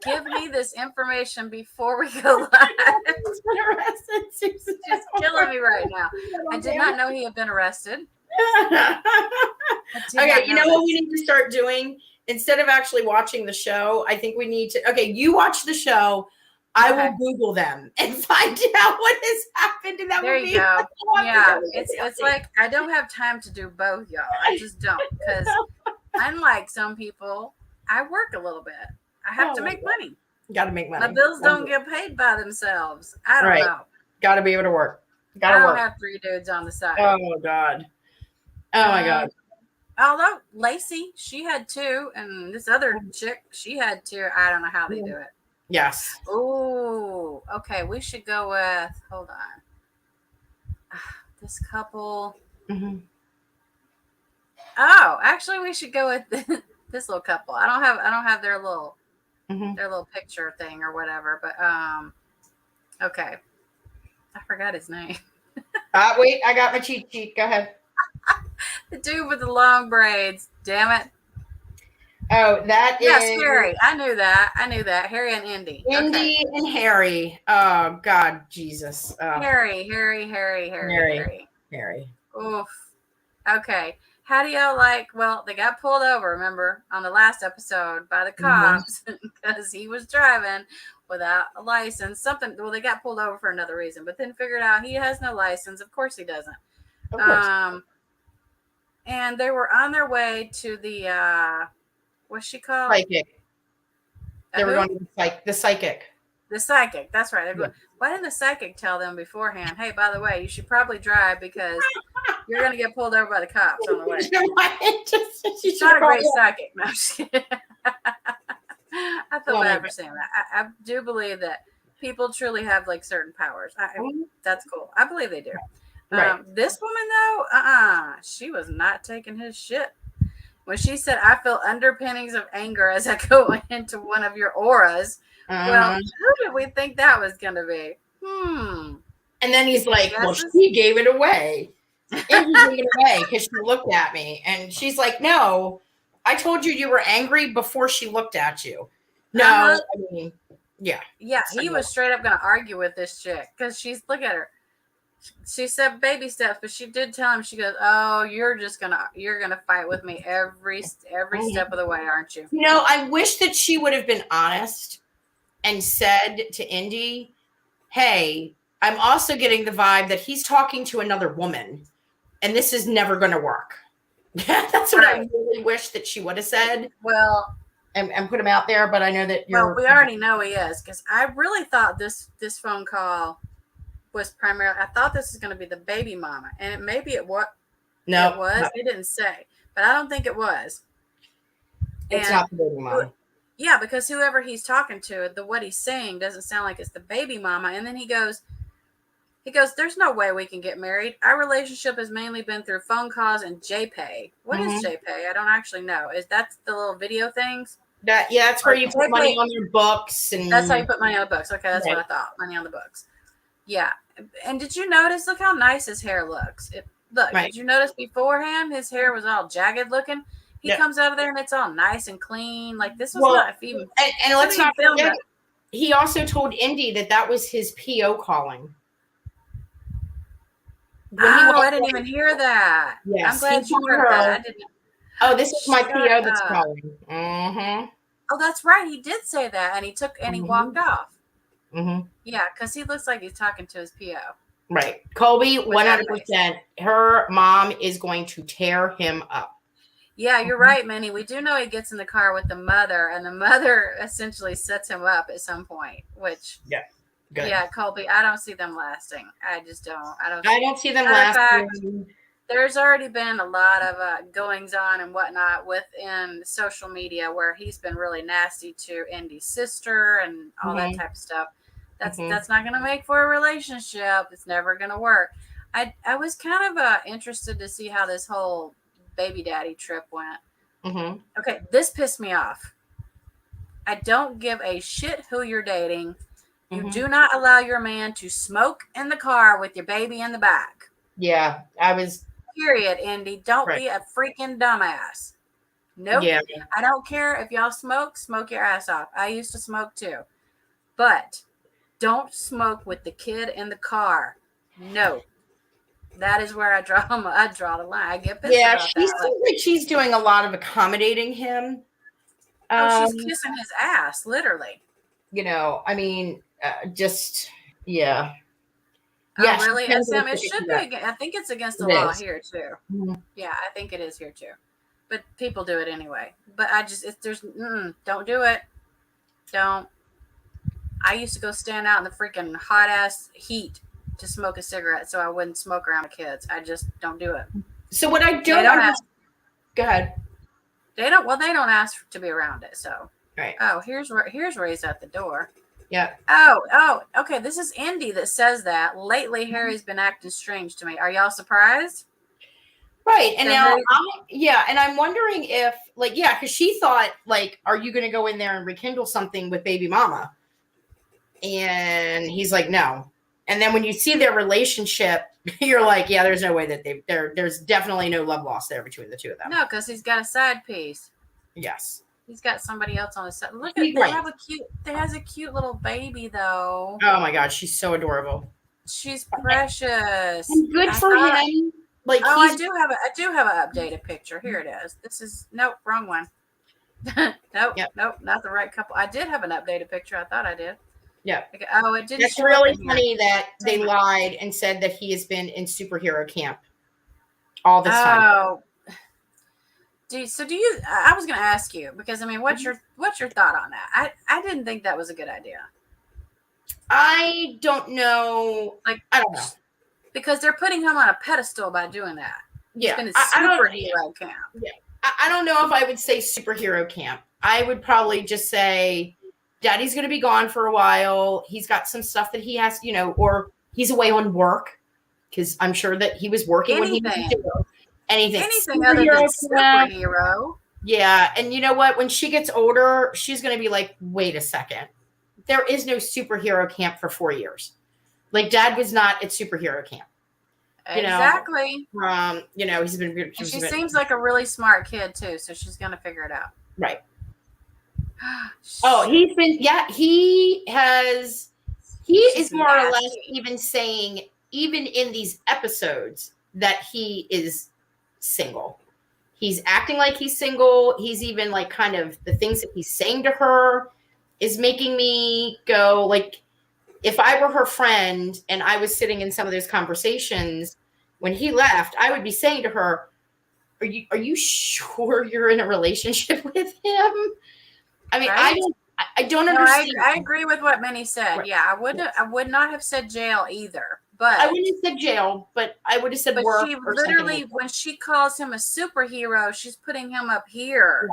Give me this information before we go live. He's been arrested. She's killing me right now. I did not know he had been arrested. Okay, you know what we need to start doing? Instead of actually watching the show, I think we need to. Okay, you watch the show. I will Google them and find out what has happened to that. There you go. Yeah, it's like I don't have time to do both, y'all. I just don't, because unlike some people, I work a little bit. I have to make money. You got to make money. My bills don't get paid by themselves. I don't know. Got to be able to work. I don't have 3 dudes on the side. Oh God. Oh my God. Although Lacey, she had 2, and this other chick, she had 2. I don't know how they do it. Yes. Oh, okay. We should go with. Hold on. This couple. Mm-hmm. Oh, actually, we should go with this little couple. I don't have their little picture thing or whatever. But okay. I forgot his name. Wait, I got my cheat sheet. Go ahead. The dude with the long braids. Damn it. Oh, that is Harry. I knew that. Harry and Indy. Indy and Harry. Oh God, Jesus. Harry. Oof. Okay. How do y'all like? Well, they got pulled over. Remember on the last episode by the cops because he was driving without a license. Well, they got pulled over for another reason, but then figured out he has no license. Of course he doesn't. Of course. And they were on their way to the. What's she called? Psychic. They were going to the psychic. The psychic. That's right. Why didn't the psychic tell them beforehand? Hey, by the way, you should probably drive because you're going to get pulled over by the cops on the way. She's not a great psychic. No, I feel bad for saying that. I do believe that people truly have like certain powers. That's cool. I believe they do. Right. This woman though, she was not taking his shit. When she said, I feel underpinnings of anger as I go into one of your auras. Well, who did we think that was going to be? And then he's like, well, she gave it away. Angie gave it away because she looked at me. And she's like, no, I told you were angry before she looked at you. No, I mean, yeah. Yeah, he was straight up going to argue with this chick because look at her. She said baby steps, but she did tell him, she goes, oh, you're gonna fight with me every step of the way, aren't you? You know, I wish that she would have been honest and said to Indy, hey, I'm also getting the vibe that he's talking to another woman and this is never going to work. That's what I really wish that she would have said. Well, and put him out there, but I know that we already know he is, because I really thought this phone call was primarily, I thought this was going to be the baby mama, and maybe it was. No, it was. No. They didn't say, but I don't think it was. It's not the baby mama. Yeah, because whoever he's talking to, what he's saying doesn't sound like it's the baby mama. And then he goes, He goes, "There's no way we can get married. Our relationship has mainly been through phone calls and JPay." What is Mm-hmm. JPay? I don't actually know. Is that the little video things? That's where Or you put money JPay? on your books That's how and you put money on the books. Okay, that's what right. I thought. Money on the books. Yeah. And did you notice? Look how nice his hair looks. Look, Right. did you notice beforehand his hair was all jagged looking? He Yeah. comes out of there and it's all nice and clean. Like this was Well, not if even and let's somebody not filmed forget, that. he also told Indy that was his PO calling. When he Oh, walked I didn't even hear that. I'm yes, he glad you told heard that. her, I didn't. "Oh, this is my Shut PO that's up. calling." Mm-hmm. Oh, that's right. He did say that, and he Mm-hmm. walked off. Mm-hmm. Yeah, because he looks like he's talking to his PO Right. Colby, with that face. 100%. Her mom is going to tear him up. Yeah, you're Mhm. right, Minnie. We do know he gets in the car with the mother, and the mother essentially sets him up at some point. Which, Yeah. Good. yeah, Colby, I don't see them lasting. I just don't. I don't. I don't see them Matter of fact, lasting. there's already been a lot of goings on and whatnot within social media where he's been really nasty to Indy's sister and all that Mm-hmm. type of stuff. Mm-hmm. That's not going to make for a relationship. It's never going to work. I was kind of interested to see how this whole baby daddy trip went. Mm-hmm. Okay, this pissed me off. I don't give a shit who you're dating. You Mm-hmm. do not allow your man to smoke in the car with your baby in the back. Yeah, I was Period, Indy. Don't right. be a freaking dumbass. Nope. Yeah. I don't care if y'all smoke your ass off. I used to smoke too. But don't smoke with the kid in the car. No. That is where I draw the line. I get pissed Yeah, about she that. Like, seems like she's doing a lot of accommodating him. oh, she's Um, kissing his ass, literally. I mean, just yeah. Oh, Yeah, she's really? kind of SM, like it should be. that. I think it's against the It law is. here too. Mhm. Yeah, I think it is here too. But people do it anyway. But I just, don't do it. Don't. I used to go stand out in the freaking hot ass heat to smoke a cigarette so I wouldn't smoke around the kids. I just don't do it. So what I They don't don't ask. understand. Go ahead. They don't. Well, they don't ask to be around it. So. Right. Oh, here's where he's at the door. Yeah. Oh. Okay. This is Indy that says that. Lately, Harry's been acting strange to me. Are y'all surprised? Right. And That now Harry, and I'm wondering if because she thought are you going to go in there and rekindle something with baby mama? And he's like, no. And then when you see their relationship, you're like, yeah, there's no way that there's definitely no love lost there between the two of them. No, because he's got a side piece. Yes. He's got somebody else on his side. Look at they has a cute little baby though. Oh my God, she's so adorable. She's precious. And good for him. Like I do have an updated picture. Here it is. This is nope, wrong one. Nope, not the right couple. I did have an updated picture. I thought I did. Yeah. Okay. Oh, it didn't. That's really funny that they lied and said that he has been in superhero camp all this time. Oh. Do you? I was going to ask you because I mean, what's your thought on that? I didn't think that was a good idea. I don't know. Like I don't know because they're putting him on a pedestal by doing that. Yeah, he's been in superhero camp. Yeah, I don't know if I would say superhero camp. I would probably just say, Daddy's going to be gone for a while. He's got some stuff that he has, or he's away on work because I'm sure that he was working when he was doing anything other than superhero. Yeah, and you know what? When she gets older, she's going to be like, wait a second. There is no superhero camp for 4 years. Like Dad was not at superhero camp. Exactly. He's been. And she seems like a really smart kid too, so she's going to figure it out. Right. Oh, he's been. Yeah, he has. He is more or less even saying, even in these episodes, that he is single. He's acting like he's single. He's even like kind of the things that he's saying to her is making me go like, if I were her friend and I was sitting in some of those conversations when he left, I would be saying to her, are you sure you're in a relationship with him? I mean, right? I don't understand. I agree with what Minnie said. Right. Yeah, I would not have said jail either. But I wouldn't have said jail, but I would have said work. She literally, when she calls him a superhero, she's putting him up here.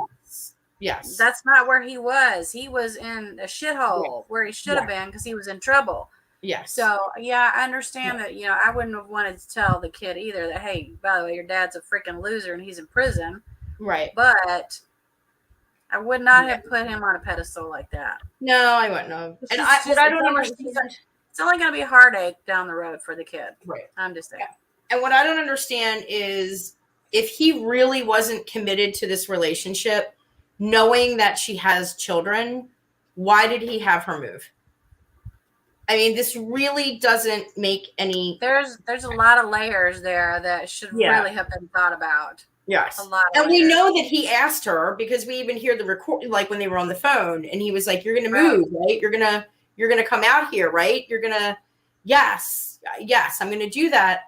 Yes. That's not where he was. He was in a shithole where he should have been because he was in trouble. Yes. So yeah, I understand that. I wouldn't have wanted to tell the kid either that, hey, by the way, your dad's a freaking loser and he's in prison. Right. But I would not have put him on a pedestal like that. No, I wouldn't have. And what I don't understand, it's only going to be a heartache down the road for the kid. Right. I'm just saying. Yeah. And what I don't understand is if he really wasn't committed to this relationship, knowing that she has children, why did he have her move? I mean, this really doesn't make any. There's a lot of layers there that should really have been thought about. Yes. A lot of and layers. We know that he asked her because we even hear the record, like when they were on the phone, and he was like, "You're going to move, right? You're going to come out here, right? You're going to, yes, I'm going to do that."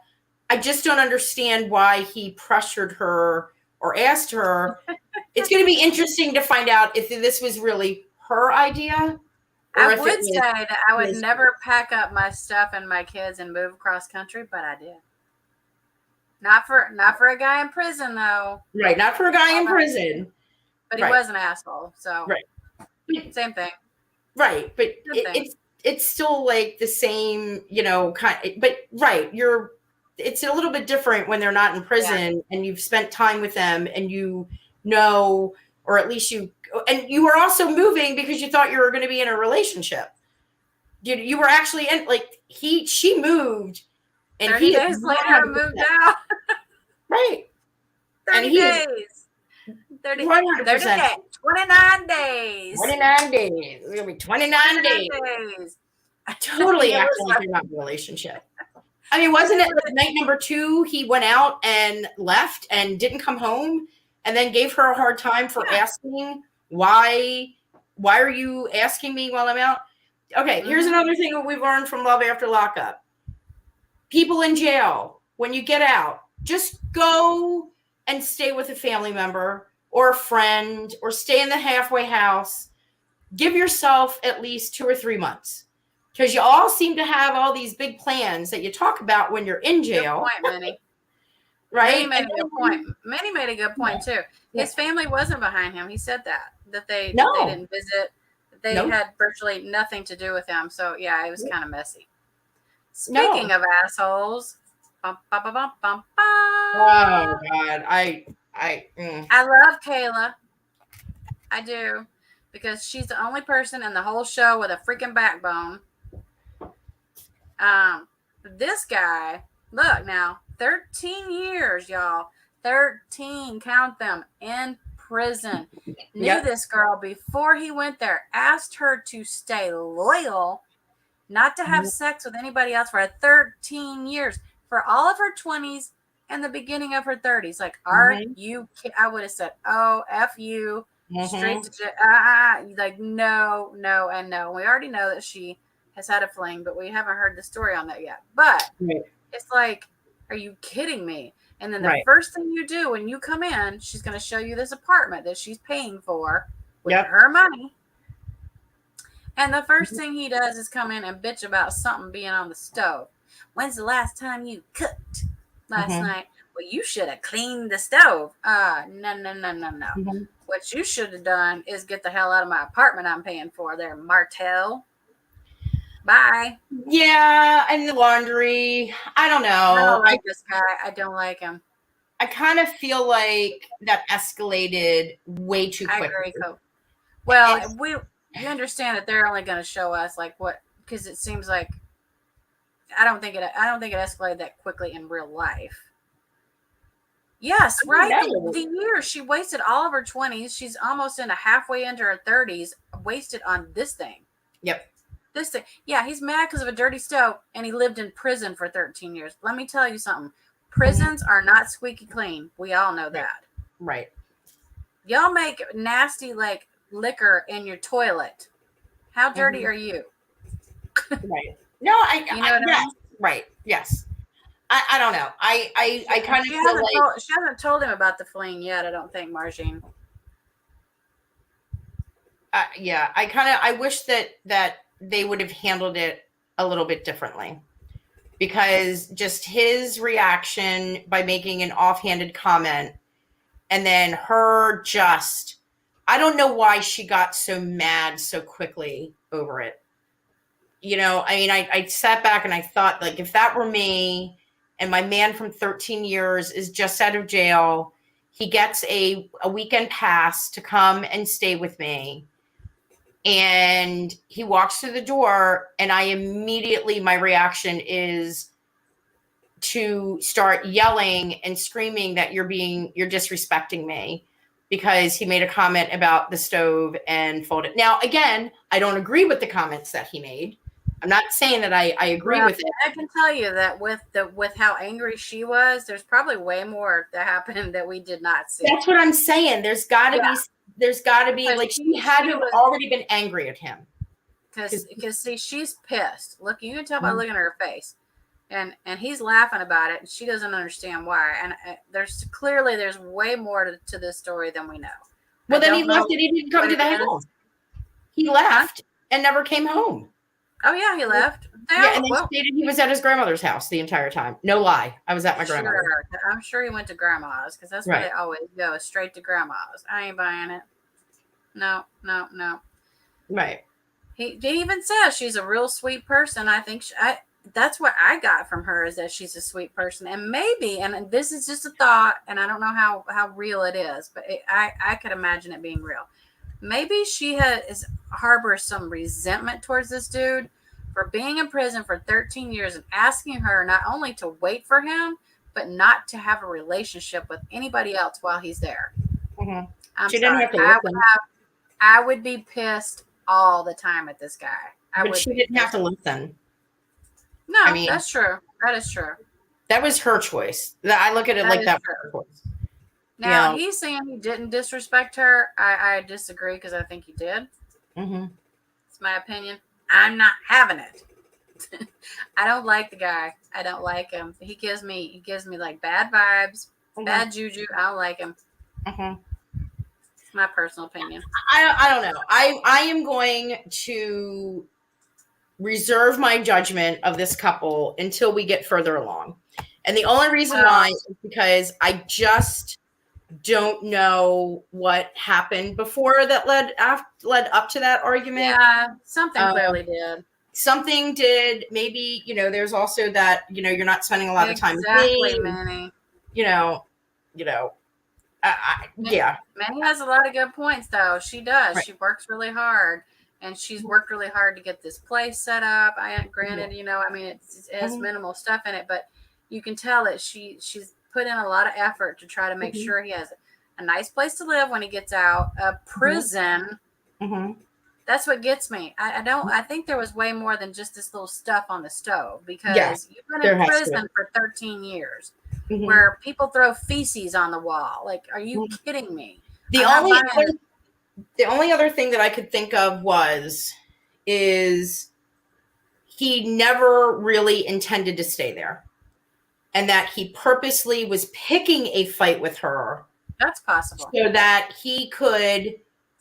I just don't understand why he pressured her or asked her. It's going to be interesting to find out if this was really her idea. I would say that I would never pack up my stuff and my kids and move across country, but I did. Not for a guy in prison, though. Right, not for a guy in prison. But he was an asshole, so same thing. Right, but it's still like the same, kind. But it's a little bit different when they're not in prison and you've spent time with them and or at least you were also moving because you thought you were going to be in a relationship. You were actually in, she moved and 30 days later moved out. Right. 30 days. 30 days. 29 days. 29 days. It's going to be 29 days. I totally acting like you're not in a relationship. I mean, wasn't it night number 2, he went out and left and didn't come home and then gave her a hard time for asking why are you asking me while I'm out? Okay, here's another thing that we've learned from Love After Lockup. People in jail, when you get out, just go and stay with a family member or a friend or stay in the halfway house. Give yourself at least 2 or 3 months. Because you all seem to have all these big plans that you talk about when you're in jail. Good point, Minnie. Right? Minnie made a good point, too. His family wasn't behind him. He said that they didn't visit. They had virtually nothing to do with him. So, yeah, it was kind of messy. Speaking of assholes. Bum, bum, bum, bum, bum, bum. Oh, God. I love Kayla. I do. Because she's the only person in the whole show with a freaking backbone. This guy, look now, 13 years, y'all. 13, count them, in prison. Knew this girl before he went there. Asked her to stay loyal, not to have sex with anybody else for 13 years. For all of her 20s and the beginning of her 30s. Like, are you kidding? I would have said, oh, F you. Straight to like no, and no. We already know that she has had a fling, but we haven't heard the story on that yet. But it's like, are you kidding me? And then the first thing you do when you come in, she's going to show you this apartment that she's paying for with her money. And the first thing he does is come in and bitch about something being on the stove. When's the last time you cooked? Last night. Well, you should have cleaned the stove. No. What you should have done is get the hell out of my apartment I'm paying for there, Martell. Bye. Yeah, and the laundry. I don't know. I don't like this guy. I don't like him. I kind of feel like that escalated way too quickly. I agree, Cope. Well, you understand that they're only going to show us like what, because it seems like I don't think it escalated that quickly in real life. Yes, right. The years she wasted all of her 20s. She's almost halfway into her 30s, wasted on this thing. Yep. This thing. Yeah, he's mad because of a dirty stove, and he lived in prison for 13 years. Let me tell you something. Prisons are not squeaky clean. We all know that. Right. Y'all make nasty, like, liquor in your toilet. How dirty are you? Right. No, right. Yes. I don't know. I kind of feel like she hasn't told him about the fling yet. I don't think, Margine. I wish that they would have handled it a little bit differently, because just his reaction by making an offhanded comment, and then her I don't know why she got so mad so quickly over it. I mean, I sat back and I thought, like, if that were me and my man from 13 years is just out of jail, he gets a weekend pass to come and stay with me. And he walks through the door, and my reaction is to start yelling and screaming that you're disrespecting me because he made a comment about the stove and folded. Now, again, I don't agree with the comments that he made. I'm not saying that I agree with it. I can tell you that with how angry she was, there's probably way more that happened that we did not see. That's what I'm saying. There's got to be Because like she had to have already been angry at him. Because see, she's pissed. Look, you can tell by looking at her face. And he's laughing about it, and she doesn't understand why. And there's way more to this story than we know. Well, then he left and he didn't come to the house. He left and never came home. Oh yeah, he left. Yeah, and then stated he was at his grandmother's house the entire time. No lie, I was at my grandmother's. I'm sure he went to grandma's because that's where they always go, straight to grandma's. I ain't buying it. No. Right. He even says she's a real sweet person. I think that's what I got from her, is that she's a sweet person. And maybe, and this is just a thought, and I don't know how real it is, but I could imagine it being real. Maybe she harbors some resentment towards this dude for being in prison for 13 years and asking her not only to wait for him, but not to have a relationship with anybody else while he's there. Mm-hmm. I'm sorry. I would be pissed all the time at this guy. She didn't have to listen. No, I mean, that's true. That is true. That was her choice. I look at it like that was her choice. Now, he's saying he didn't disrespect her. I disagree because I think he did. Mm-hmm. It's my opinion. I'm not having it. I don't like the guy. I don't like him. He gives me like bad vibes, bad juju. I don't like him. Mm-hmm. It's my personal opinion. I don't know. I am going to reserve my judgment of this couple until we get further along. And the only reason why is because I just don't know what happened before that led up to that argument. Yeah, something clearly did. Something did. Maybe, there's also that, you're not spending a lot of time with me. Manny. Yeah. Manny has a lot of good points, though. She does. Right. She works really hard. And she's worked really hard to get this place set up. Granted, it has minimal stuff in it, but you can tell that she's put in a lot of effort to try to make sure he has a nice place to live when he gets out. A prison. Mm-hmm. That's what gets me. I think there was way more than just this little stuff on the stove, because you've been in prison for 13 years where people throw feces on the wall. Like, are you kidding me? The only other thing that I could think of is he never really intended to stay there, and that he purposely was picking a fight with her. That's possible. So that he could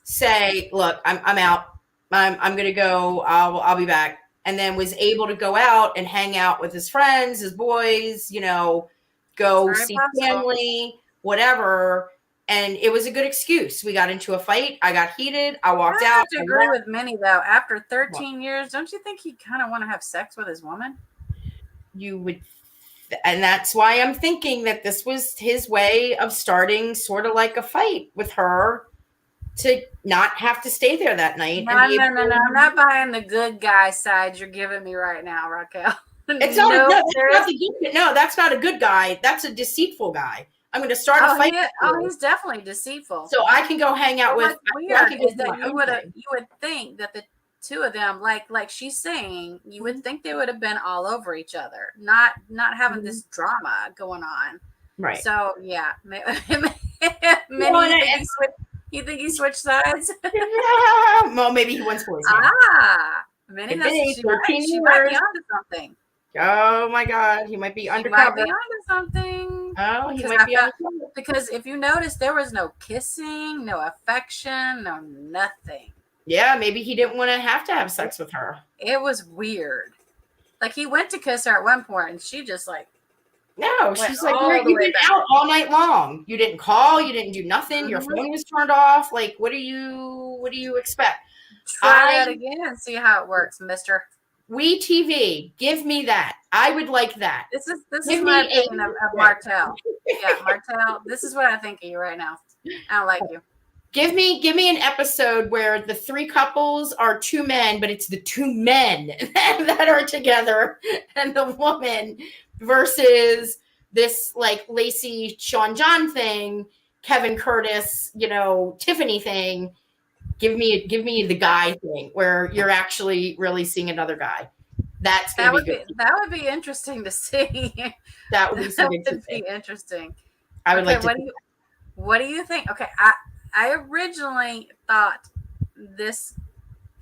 say, look, I'm out. I'm going to go. I'll be back. And then was able to go out and hang out with his friends, his boys, go see family, whatever. And it was a good excuse. We got into a fight. I got heated. I walked out. I agree with Minnie, though. After 13 years, don't you think he kind of want to have sex with his woman? You would. And that's why I'm thinking that this was his way of starting sort of like a fight with her to not have to stay there that night. No. I'm not buying the good guy side you're giving me right now, Raquel. That's not a good guy. That's a deceitful guy. I'm going to start a fight. He's definitely deceitful. So I can go hang out with. Weird is that you would think that the two of them, like she's saying, you would think they would have been all over each other, not having this drama going on. Right. So yeah, you think he switched sides? Well, maybe he wants boys. Minnie, she might be onto something. Oh my God, he might be undercover. He might be onto something. Oh, he might be undercover. Because if you notice, there was no kissing, no affection, no nothing. Yeah, maybe he didn't want to have sex with her. It was weird. Like, he went to kiss her at one point, and she just like. No, she's like, you've been out all night long. You didn't call. You didn't do nothing. Your phone was turned off. Like, what do you expect? Try that again and see how it works, mister. We TV. Give me that. I would like that. This is my opinion of Martell. Yeah, Martell. This is what I think of you right now. I don't like you. Give me an episode where the three couples are two men, but it's the two men that are together and the woman versus this like Lacey Sean John thing, Kevin Curtis, Tiffany thing. Give me the guy thing where you're actually really seeing another guy. That's that would be that would be interesting to see. That would be interesting. I would like to. What do you think? Okay, I originally thought this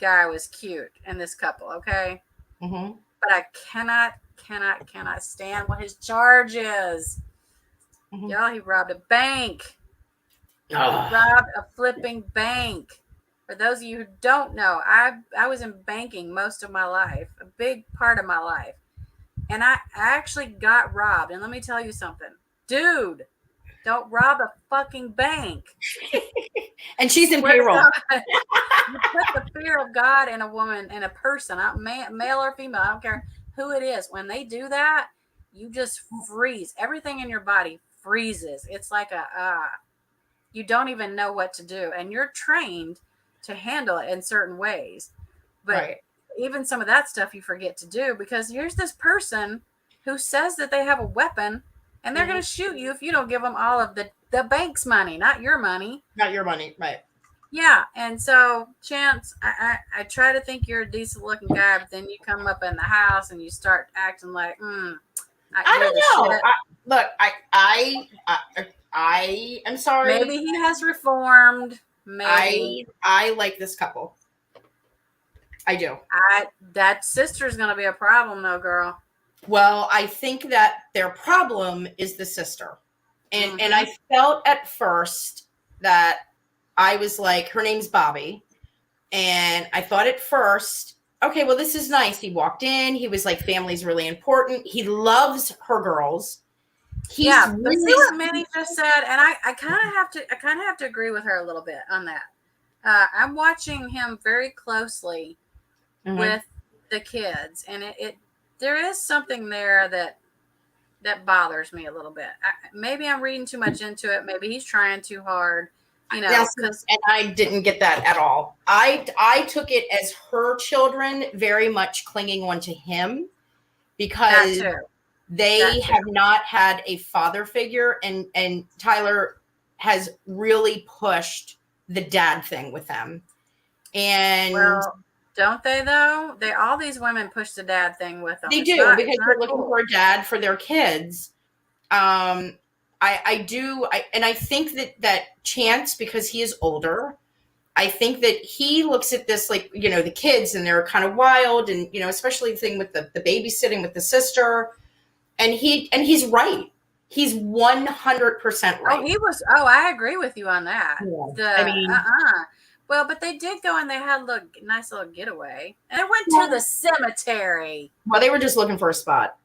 guy was cute in this couple, okay? Mm-hmm. But I cannot stand what his charge is. Mm-hmm. Y'all, he robbed a bank. He robbed a flipping bank. For those of you who don't know, I was in banking most of my life, a big part of my life. And I actually got robbed. And let me tell you something. Dude, don't rob a fucking bank. And she's in payroll. You put the fear of God in a woman, in a person, male or female, I don't care who it is. When they do that, you just freeze. Everything in your body freezes. It's like you don't even know what to do. And you're trained to handle it in certain ways. But even some of that stuff you forget to do, because here's this person who says that they have a weapon and they're going to shoot you if you don't give them all of the bank's money, not your money. Not your money, right. Yeah, and so, Chance, I try to think you're a decent-looking guy, but then you come up in the house and you start acting like, I don't know. Look, I am sorry. Maybe he has reformed. Maybe. I like this couple. I do. That sister's going to be a problem, though, girl. Well, I think that their problem is the sister. And I felt at first that I was like, her name's Bobby. And I thought at first, okay, well, this is nice. He walked in. He was like, family's really important. He loves her girls. But see what Minnie just said, and I kind of have to agree with her a little bit on that. I'm watching him very closely with the kids, and there is something there that bothers me a little bit. Maybe I'm reading too much into it. Maybe he's trying too hard. And I didn't get that at all. I took it as her children very much clinging on to him because they have not had a father figure, and Tyler has really pushed the dad thing with them. And don't they though? All these women push the dad thing with them. They do because they're looking for a dad for their kids. I do. And I think that Chance, because he is older, I think that he looks at this like, the kids, and they're kind of wild, and, especially the thing with the babysitting with the sister. And he's right. He's 100% right. I agree with you on that. Yeah. Well, but they did go and they had a nice little getaway. And it went to the cemetery. Well, they were just looking for a spot.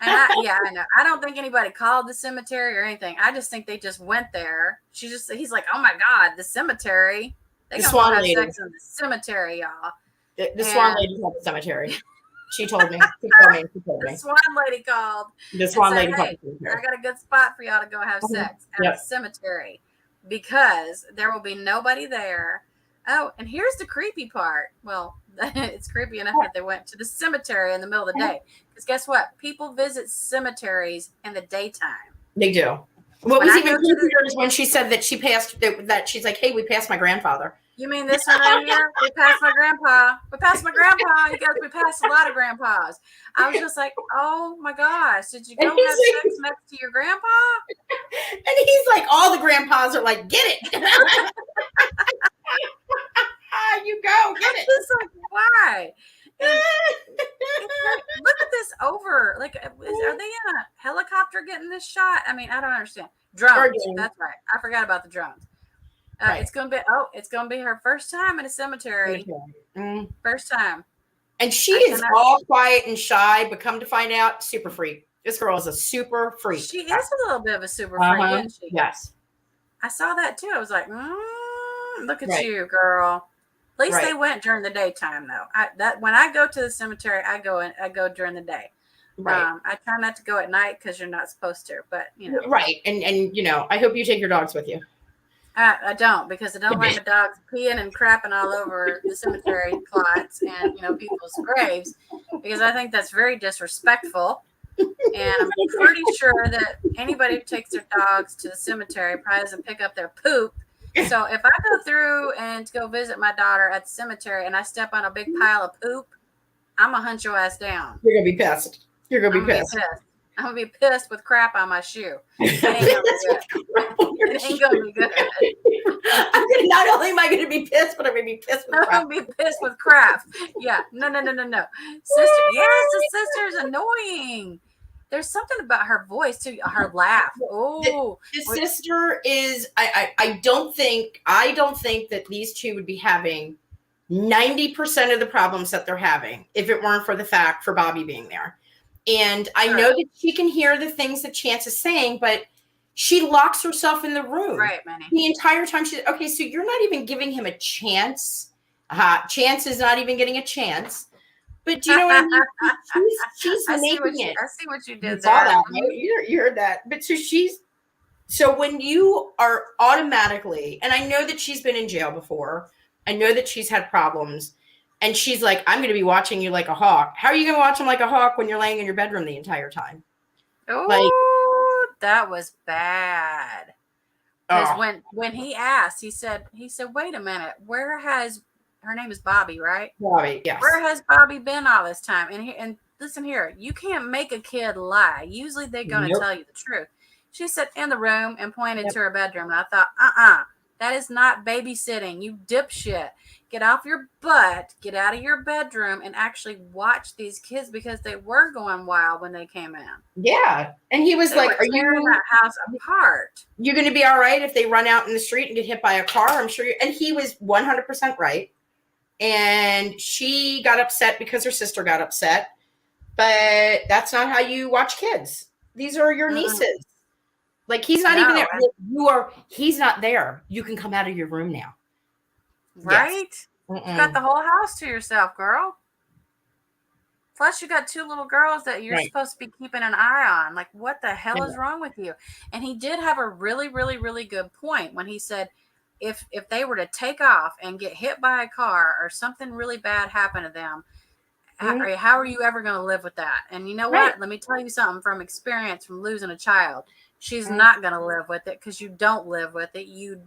And I know. I don't think anybody called the cemetery or anything. I just think they just went there. He's like, oh my God, the cemetery. They gonna have sex in the cemetery, y'all. The Swan Lady called the cemetery. She told me. The Swan Lady called. The Swan Lady called. I got a good spot for y'all to go have sex at the cemetery, because there will be nobody there. Oh, and here's the creepy part. Well, it's creepy enough that they went to the cemetery in the middle of the day. Because guess what? People visit cemeteries in the daytime. They do. What was even creepier is when she said that she passed, that she's like, hey, we passed my grandfather. You mean this one right here? We passed my grandpa. We passed my grandpa. You guys, we passed a lot of grandpas. I was just like, oh my gosh, did you go have sex next to your grandpa? And he's like, all the grandpas are like, get it. You go, get it. It's like, why? And look at this over. Like, are they in a helicopter getting this shot? I mean, I don't understand. Drones. That's right. I forgot about the drones. Right. It's gonna be her first time in a cemetery. First time. And she is all quiet and shy, but come to find out, super freak. This girl is a super freak. She is a little bit of a super freak, isn't she? Yes. I saw that too. I was like, look at you, girl. At least they went during the daytime, though. When I go to the cemetery, I go during the day. Right. I try not to go at night because you're not supposed to. But Right. And I hope you take your dogs with you. I don't, because I don't like my dogs peeing and crapping all over the cemetery plots and people's graves, because I think that's very disrespectful. And I'm pretty sure that anybody who takes their dogs to the cemetery probably doesn't pick up their poop. So if I go through and go visit my daughter at the cemetery and I step on a big pile of poop, I'm gonna hunt your ass down. You're gonna be pissed. You're gonna be pissed. I'm gonna be pissed with crap on my shoe. It ain't gonna be good. Not only am I gonna be pissed, but I'm gonna be pissed with crap. I'm gonna be pissed with crap. Yeah. No. Sister. Yes, the sister's annoying. There's something about her voice too, her laugh. Oh, the sister is. I don't think that these two would be having 90% of the problems that they're having if it weren't for the fact for Bobby being there. And I know that she can hear the things that Chance is saying, but she locks herself in the room. Right, Manny. The entire time. She's okay. So you're not even giving him a chance. Chance is not even getting a chance. But do you know what I mean? She's making it. I see what you did you there. Saw that, right? You heard that. But so when you are automatically, and I know that she's been in jail before. I know that she's had problems. And she's like, I'm going to be watching you like a hawk. How are you going to watch him like a hawk when you're laying in your bedroom the entire time? Oh, that was bad. Because when he asked, he said, wait a minute, her name is Bobby, right? Bobby, yes. Where has Bobby been all this time? And listen here, you can't make a kid lie. Usually they're going to tell you the truth. She said in the room and pointed to her bedroom. And I thought, that is not babysitting, you dipshit. Get off your butt, get out of your bedroom, and actually watch these kids, because they were going wild when they came in. Yeah. And he was like, are you tearing that house apart? You're going to be all right if they run out in the street and get hit by a car? I'm sure and he was 100% right. And she got upset because her sister got upset. But that's not how you watch kids. These are your nieces. Like, he's not even there. He's not there. You can come out of your room now. Right? Yes. You got the whole house to yourself, girl. Plus, you got two little girls that you're supposed to be keeping an eye on. Like, what the hell is wrong with you? And he did have a really, really, really good point when he said, if they were to take off and get hit by a car or something really bad happened to them, how are you ever going to live with that? And you know what? Let me tell you something from experience from losing a child. She's not going to live with it, because you don't live with it. You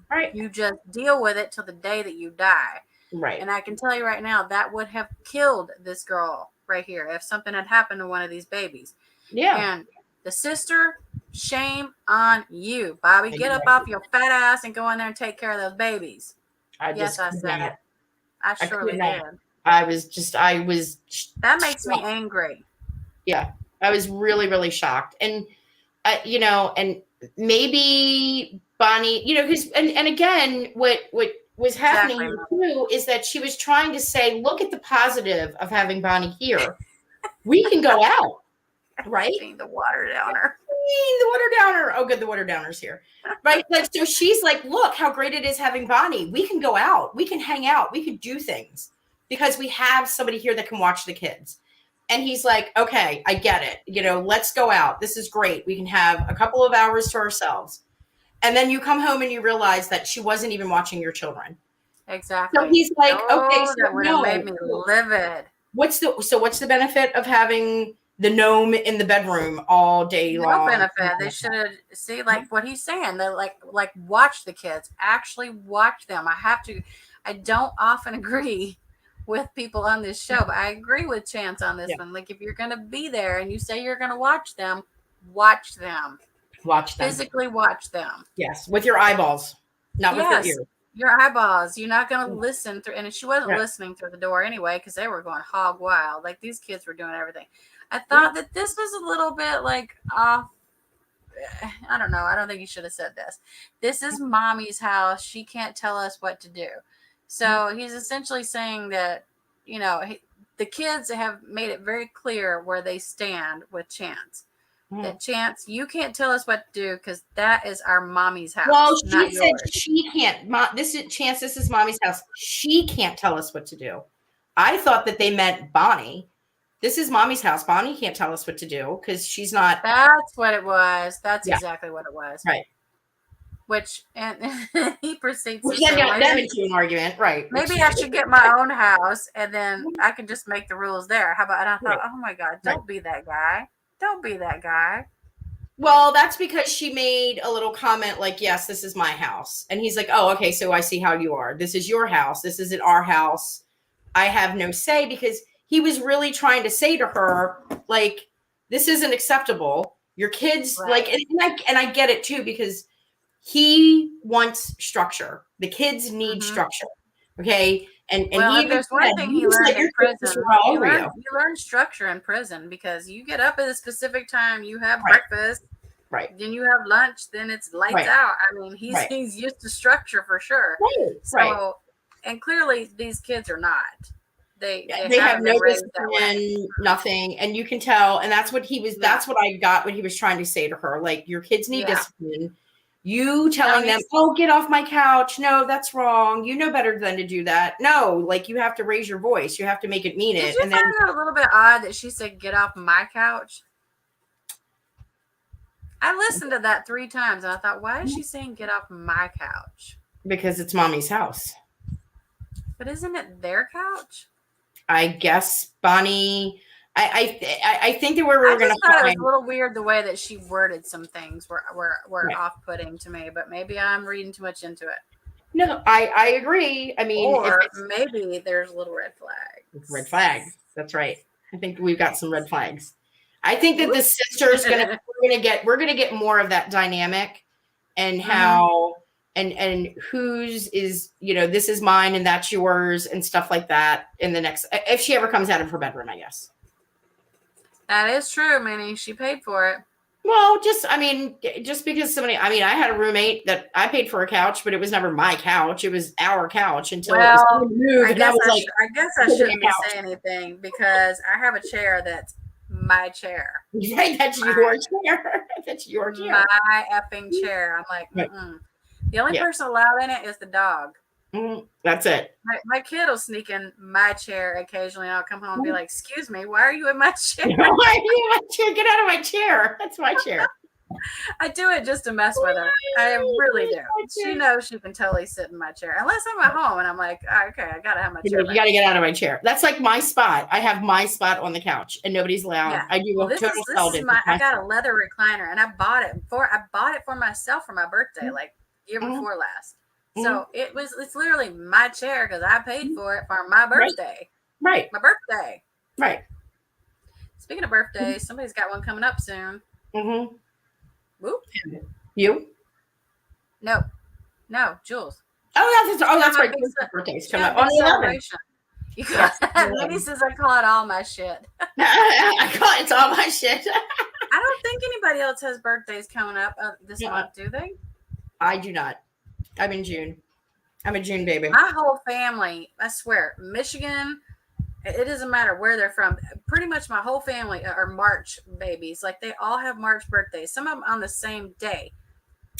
just deal with it till the day that you die. Right. And I can tell you right now, that would have killed this girl right here if something had happened to one of these babies. Yeah. And the sister, shame on you, Bobby. Get up off your fat ass and go in there and take care of those babies. I said it. I surely did. That makes me angry. Yeah. I was really, really shocked. And and maybe Bonnie, because, and again, what was happening too is that she was trying to say, look at the positive of having Bonnie here. We can go out, right? Being the water downer. The water downer. Oh, good. The water downer's here. Right. Like, so she's like, look how great it is having Bonnie. We can go out. We can hang out. We can do things because we have somebody here that can watch the kids. And he's like, okay, I get it. Let's go out. This is great. We can have a couple of hours to ourselves. And then you come home and you realize that she wasn't even watching your children. Exactly. So he's like, okay, so that would have made me livid. What's the benefit of having the gnome in the bedroom all day long? No benefit. They should have see like what he's saying. They like watch the kids. Actually watch them. I don't often agree with people on this show, but I agree with Chance on this one. Like, if you're going to be there and you say you're going to watch them. Watch them. Physically watch them. Yes, with your eyeballs, not with your ears. Your eyeballs. You're not going to listen through. And she wasn't listening through the door anyway, because they were going hog wild. Like, these kids were doing everything. I thought that this was a little bit like off. I don't know. I don't think you should have said this. This is mommy's house. She can't tell us what to do. So he's essentially saying that, the kids have made it very clear where they stand with Chance. that Chance, you can't tell us what to do because that is our mommy's house. Well, she not said yours. she can't. This is Chance. This is mommy's house. She can't tell us what to do. I thought that they meant Bonnie. This is mommy's house. Bonnie can't tell us what to do because she's not. That's what it was. That's exactly what it was. Right. Which, and he proceeds to say, got them into an argument, right? Maybe I should get my own house and then I can just make the rules there. How about? And I thought, oh my God, don't be that guy. Don't be that guy. Well, that's because she made a little comment like, yes, this is my house. And he's like, oh, okay, so I see how you are. This is your house. This isn't our house. I have no say, because he was really trying to say to her, like, this isn't acceptable. Your kids, like, and I get it too, because he wants structure. The kids need structure. Okay. And well, there's one thing he learned in prison. You learn structure in prison because you get up at a specific time, you have breakfast, then you have lunch, then it's lights out. I mean, he's used to structure for sure. So, and clearly these kids are not. They have no discipline, nothing, and you can tell. And that's what he was. That's what I got. What he was trying to say to her, like, your kids need discipline. You telling them, oh, get off my couch. No, that's wrong. You know better than to do that. No, like, you have to raise your voice. You have to make it mean it. Did you find it a little bit odd that she said, get off my couch? I listened to that 3 times and I thought, why is she saying get off my couch? Because it's mommy's house. But isn't it their couch? I guess Bonnie... I think that where we were going to find it was a little weird the way that she worded some things were off-putting to me, but maybe I'm reading too much into it. No, I agree. I mean, or maybe there's little red flags. Red flags. That's right. I think we've got some red flags. I think that the sister is we're gonna get more of that dynamic, and how and whose is, this is mine and that's yours and stuff like that in the next, if she ever comes out of her bedroom, I guess. That is true, Minnie. She paid for it. Well, just because somebody, I had a roommate that I paid for a couch, but it was never my couch. It was our couch until it was moved. I guess I shouldn't say anything because I have a chair that's my chair. Right, that's your chair. That's your chair. My effing chair. I'm like, the only person allowed in it is the dog. That's it. My kid will sneak in my chair occasionally. I'll come home and be like, excuse me, why are you in my chair? Why are you in my chair? Get out of my chair. That's my chair. I do it just to mess with her. I really do. She knows she can totally sit in my chair. Unless I'm at home and I'm like, okay, I got to have my chair. You got to get out of my chair. That's like my spot. I have my spot on the couch and nobody's allowed. Yeah. I do I got a leather recliner and I bought it for myself for my birthday, like year before last. So it's literally my chair because I paid for it for my birthday. Right. My birthday. Right. Speaking of birthdays, somebody's got one coming up soon. Whoop. You? No, Jules. That's right. Birthday's coming up on the 11th. Minnie says I call it all my shit. I call it's all my shit. I don't think anybody else has birthdays coming up this month, do they? I do not. I'm in June. I'm a June baby. My whole family, I swear, Michigan, it doesn't matter where they're from. Pretty much my whole family are March babies. Like, they all have March birthdays. Some of them on the same day.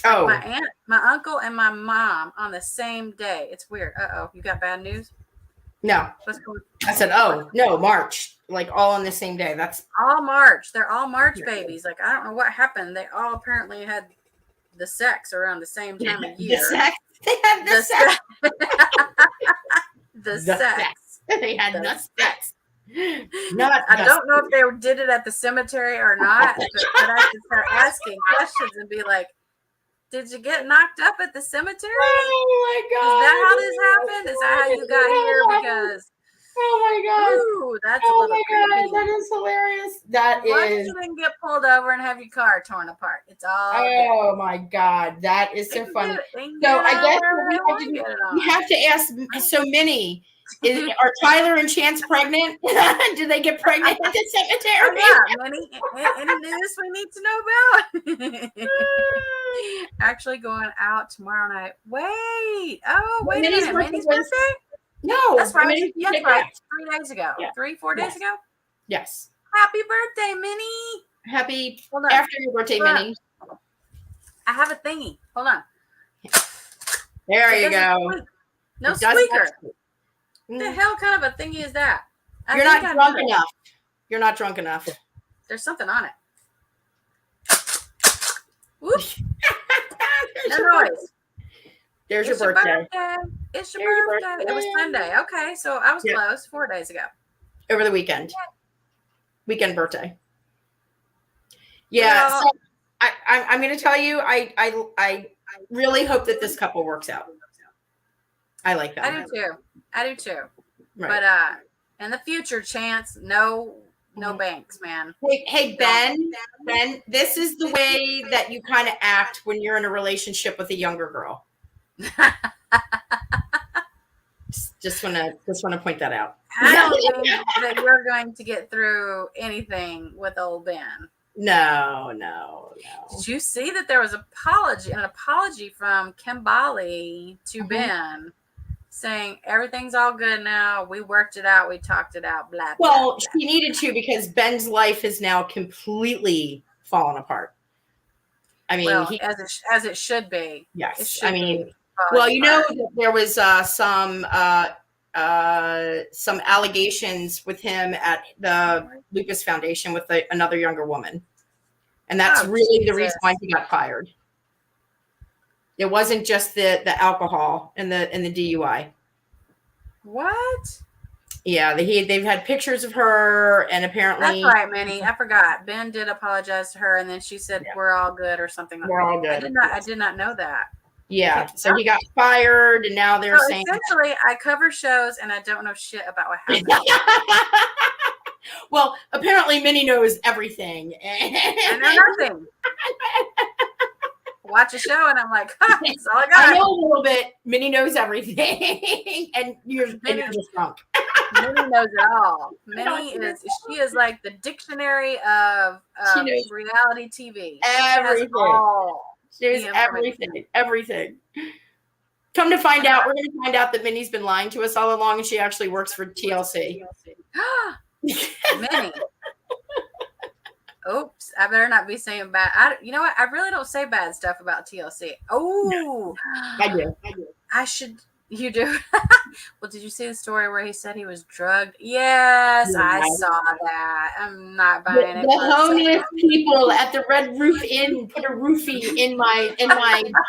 Oh. My aunt, my uncle, and my mom on the same day. It's weird. Uh-oh. You got bad news? No. I said, no, March. Like, all on the same day. That's all March. They're all March babies. Like, I don't know what happened. They all apparently had the sex around the same time of year. The sex. They had the sex. The sex. They had the sex. I don't know if they did it at the cemetery or not, but I could start asking questions and be like, did you get knocked up at the cemetery? Oh my God. Is that how this happened? Is that how you got here? Because oh my God. Ooh, that's a little creepy. That is hilarious. Why did you then get pulled over and have your car torn apart? It's all Oh my God. That is so funny. So I guess we have to ask so many. Are Tyler and Chance pregnant? Do they get pregnant at the cemetery? Any news we need to know about? Actually going out tomorrow night. Wait a minute. Minnie's birthday? No. That's right. That's right. 3 days ago. Yeah. 4 days ago? Yes. Happy birthday, Minnie. Happy Hold on. after your birthday, Hold on. Minnie. I have a thingy. Hold on. There It you doesn't go. squeak. No It doesn't squeaker. squeak. What the hell kind of a thingy is that? You're not drunk enough. You're not drunk enough. There's something on it. Whoop. No noise. There's your birthday. It's your birthday. It was Sunday. Okay, so I was close 4 days ago. Over the weekend. Weekend birthday. Yeah. So I'm going to tell you, I really hope that this couple works out. I like that. I do too. Right. But in the future, Chance, no banks, man. Hey, Ben, this is the way that you kind of act when you're in a relationship with a younger girl. just want to point that out. I don't think that you're going to get through anything with old Ben. No. Did you see that there was an apology from Kimbali to Ben, saying everything's all good now. We worked it out. We talked it out. Blah. Well, blah. she needed to, because Ben's life is now completely fallen apart. I mean, as it should be. Yes, I mean, well, you know, there was some allegations with him at the Lupus Foundation with another younger woman, and that's really the reason why he got fired. It wasn't just the alcohol and the DUI. What? Yeah, they've had pictures of her, and apparently that's right, Minnie. I forgot. Ben did apologize to her, and then she said, "We're all good" or something. We're all good. I did not know that. Yeah, so he got fired, and now they're saying essentially, I cover shows, and I don't know shit about what happened. Well, apparently, Minnie knows everything. I know nothing. Watch a show, and I'm like, that's all I got. I know a little bit. Minnie knows everything, and you're just drunk. Minnie knows it all. Minnie is like the dictionary of reality TV. Everything. There's everything. Come to find out, we're going to find out that Minnie's been lying to us all along, and she actually works for TLC. Minnie. Oops, I better not be saying bad. You know what? I really don't say bad stuff about TLC. Oh, I do. I should. You do? Well, did you see the story where he said he was drugged? Yes, I saw that. I'm not buying it. The homeless people at the Red Roof Inn put a roofie in my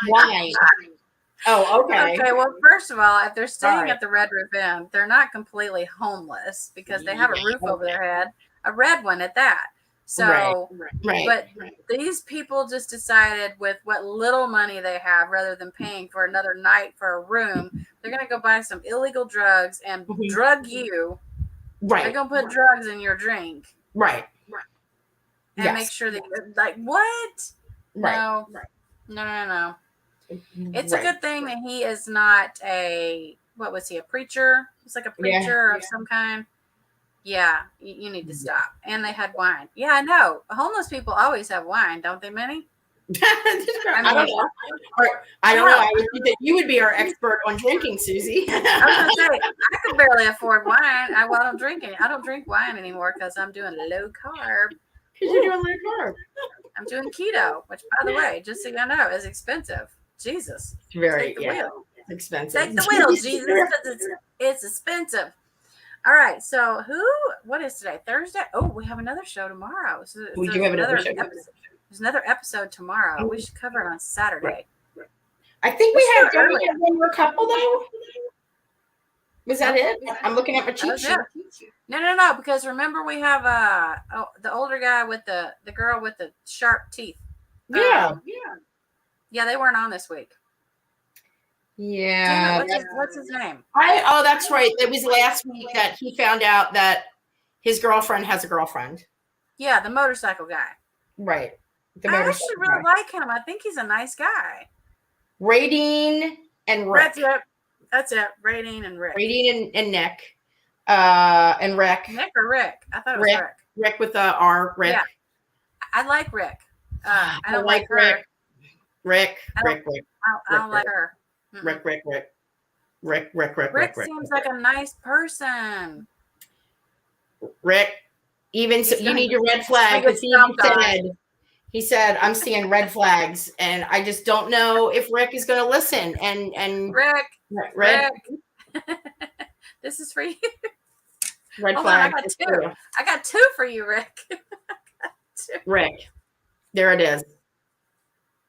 wine. Oh, okay. Okay, well, first of all, if they're staying at the Red Roof Inn, they're not completely homeless because they have a roof over their head, a red one at that. So, but these people just decided with what little money they have, rather than paying for another night for a room, they're going to go buy some illegal drugs and drug you. Right. They're going to put drugs in your drink. Right. And make sure that, like, what? Right. No. It's a good thing that he is not what was he, a preacher? He's like a preacher of some kind. Yeah, you need to stop. And they had wine. Yeah, I know. Homeless people always have wine, don't they, Minnie? I don't know. I don't know. I would think that you would be our expert on drinking, Susie. I was going to say, I could barely afford wine. I don't drink it. I don't drink wine anymore because I'm doing low carb. Because you're doing low carb. I'm doing keto, which, by the way, just so you know, is expensive. Jesus. Take the wheel. Expensive. Take the wheel, Jesus, because it's expensive. All right, so what is today? Thursday? Oh, we have another show tomorrow. So we do have another show. There's another episode tomorrow. We should cover it on Saturday. I think we have one more couple, though. Was that it? I'm looking at my cheat sheet. No, because remember we have the older guy with the girl with the sharp teeth. Yeah, they weren't on this week. Yeah. What's his name? That's right. It was last week that he found out that his girlfriend has a girlfriend. Yeah, the motorcycle guy. Right. I actually really like him. I think he's a nice guy. Radine and Rick. That's it. Radine and Rick. Radine and Nick. And Rick. Nick or Rick? I thought it was Rick. Rick with the R. Rick. Yeah. I like Rick. I don't like her. Rick. I don't like her. Rick. Rick seems like a nice person. Rick. Even so, you need your red flag, because he said, I'm seeing red flags, and I just don't know if Rick is going to listen. And Rick, this is for you. Red Hold flag. On, I got two for you, Rick. Rick, there it is.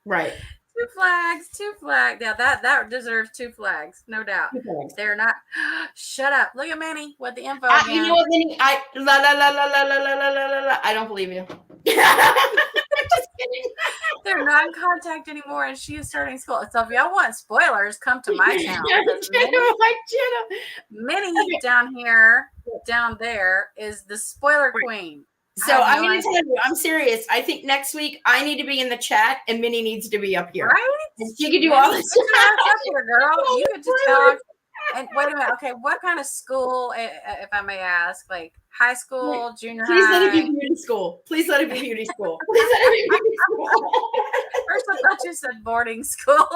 Right. Two flags. Yeah, that deserves 2 flags, no doubt. They're not. Shut up. Look at Minnie with the info. You know what, Minnie? I don't believe you. Just kidding. They're not in contact anymore, and she is starting school. So if y'all want spoilers, come to my channel. Minnie down there is the spoiler queen. So I'm going to tell you, I'm serious. I think next week I need to be in the chat, and Minnie needs to be up here. Right? And she can do all this. Up here, girl. You could just talk. And wait a minute. Okay, what kind of school, if I may ask, like high school, junior high? Please let it be beauty school. Please let it be beauty school. Please let it be beauty school. First, I thought you said boarding school.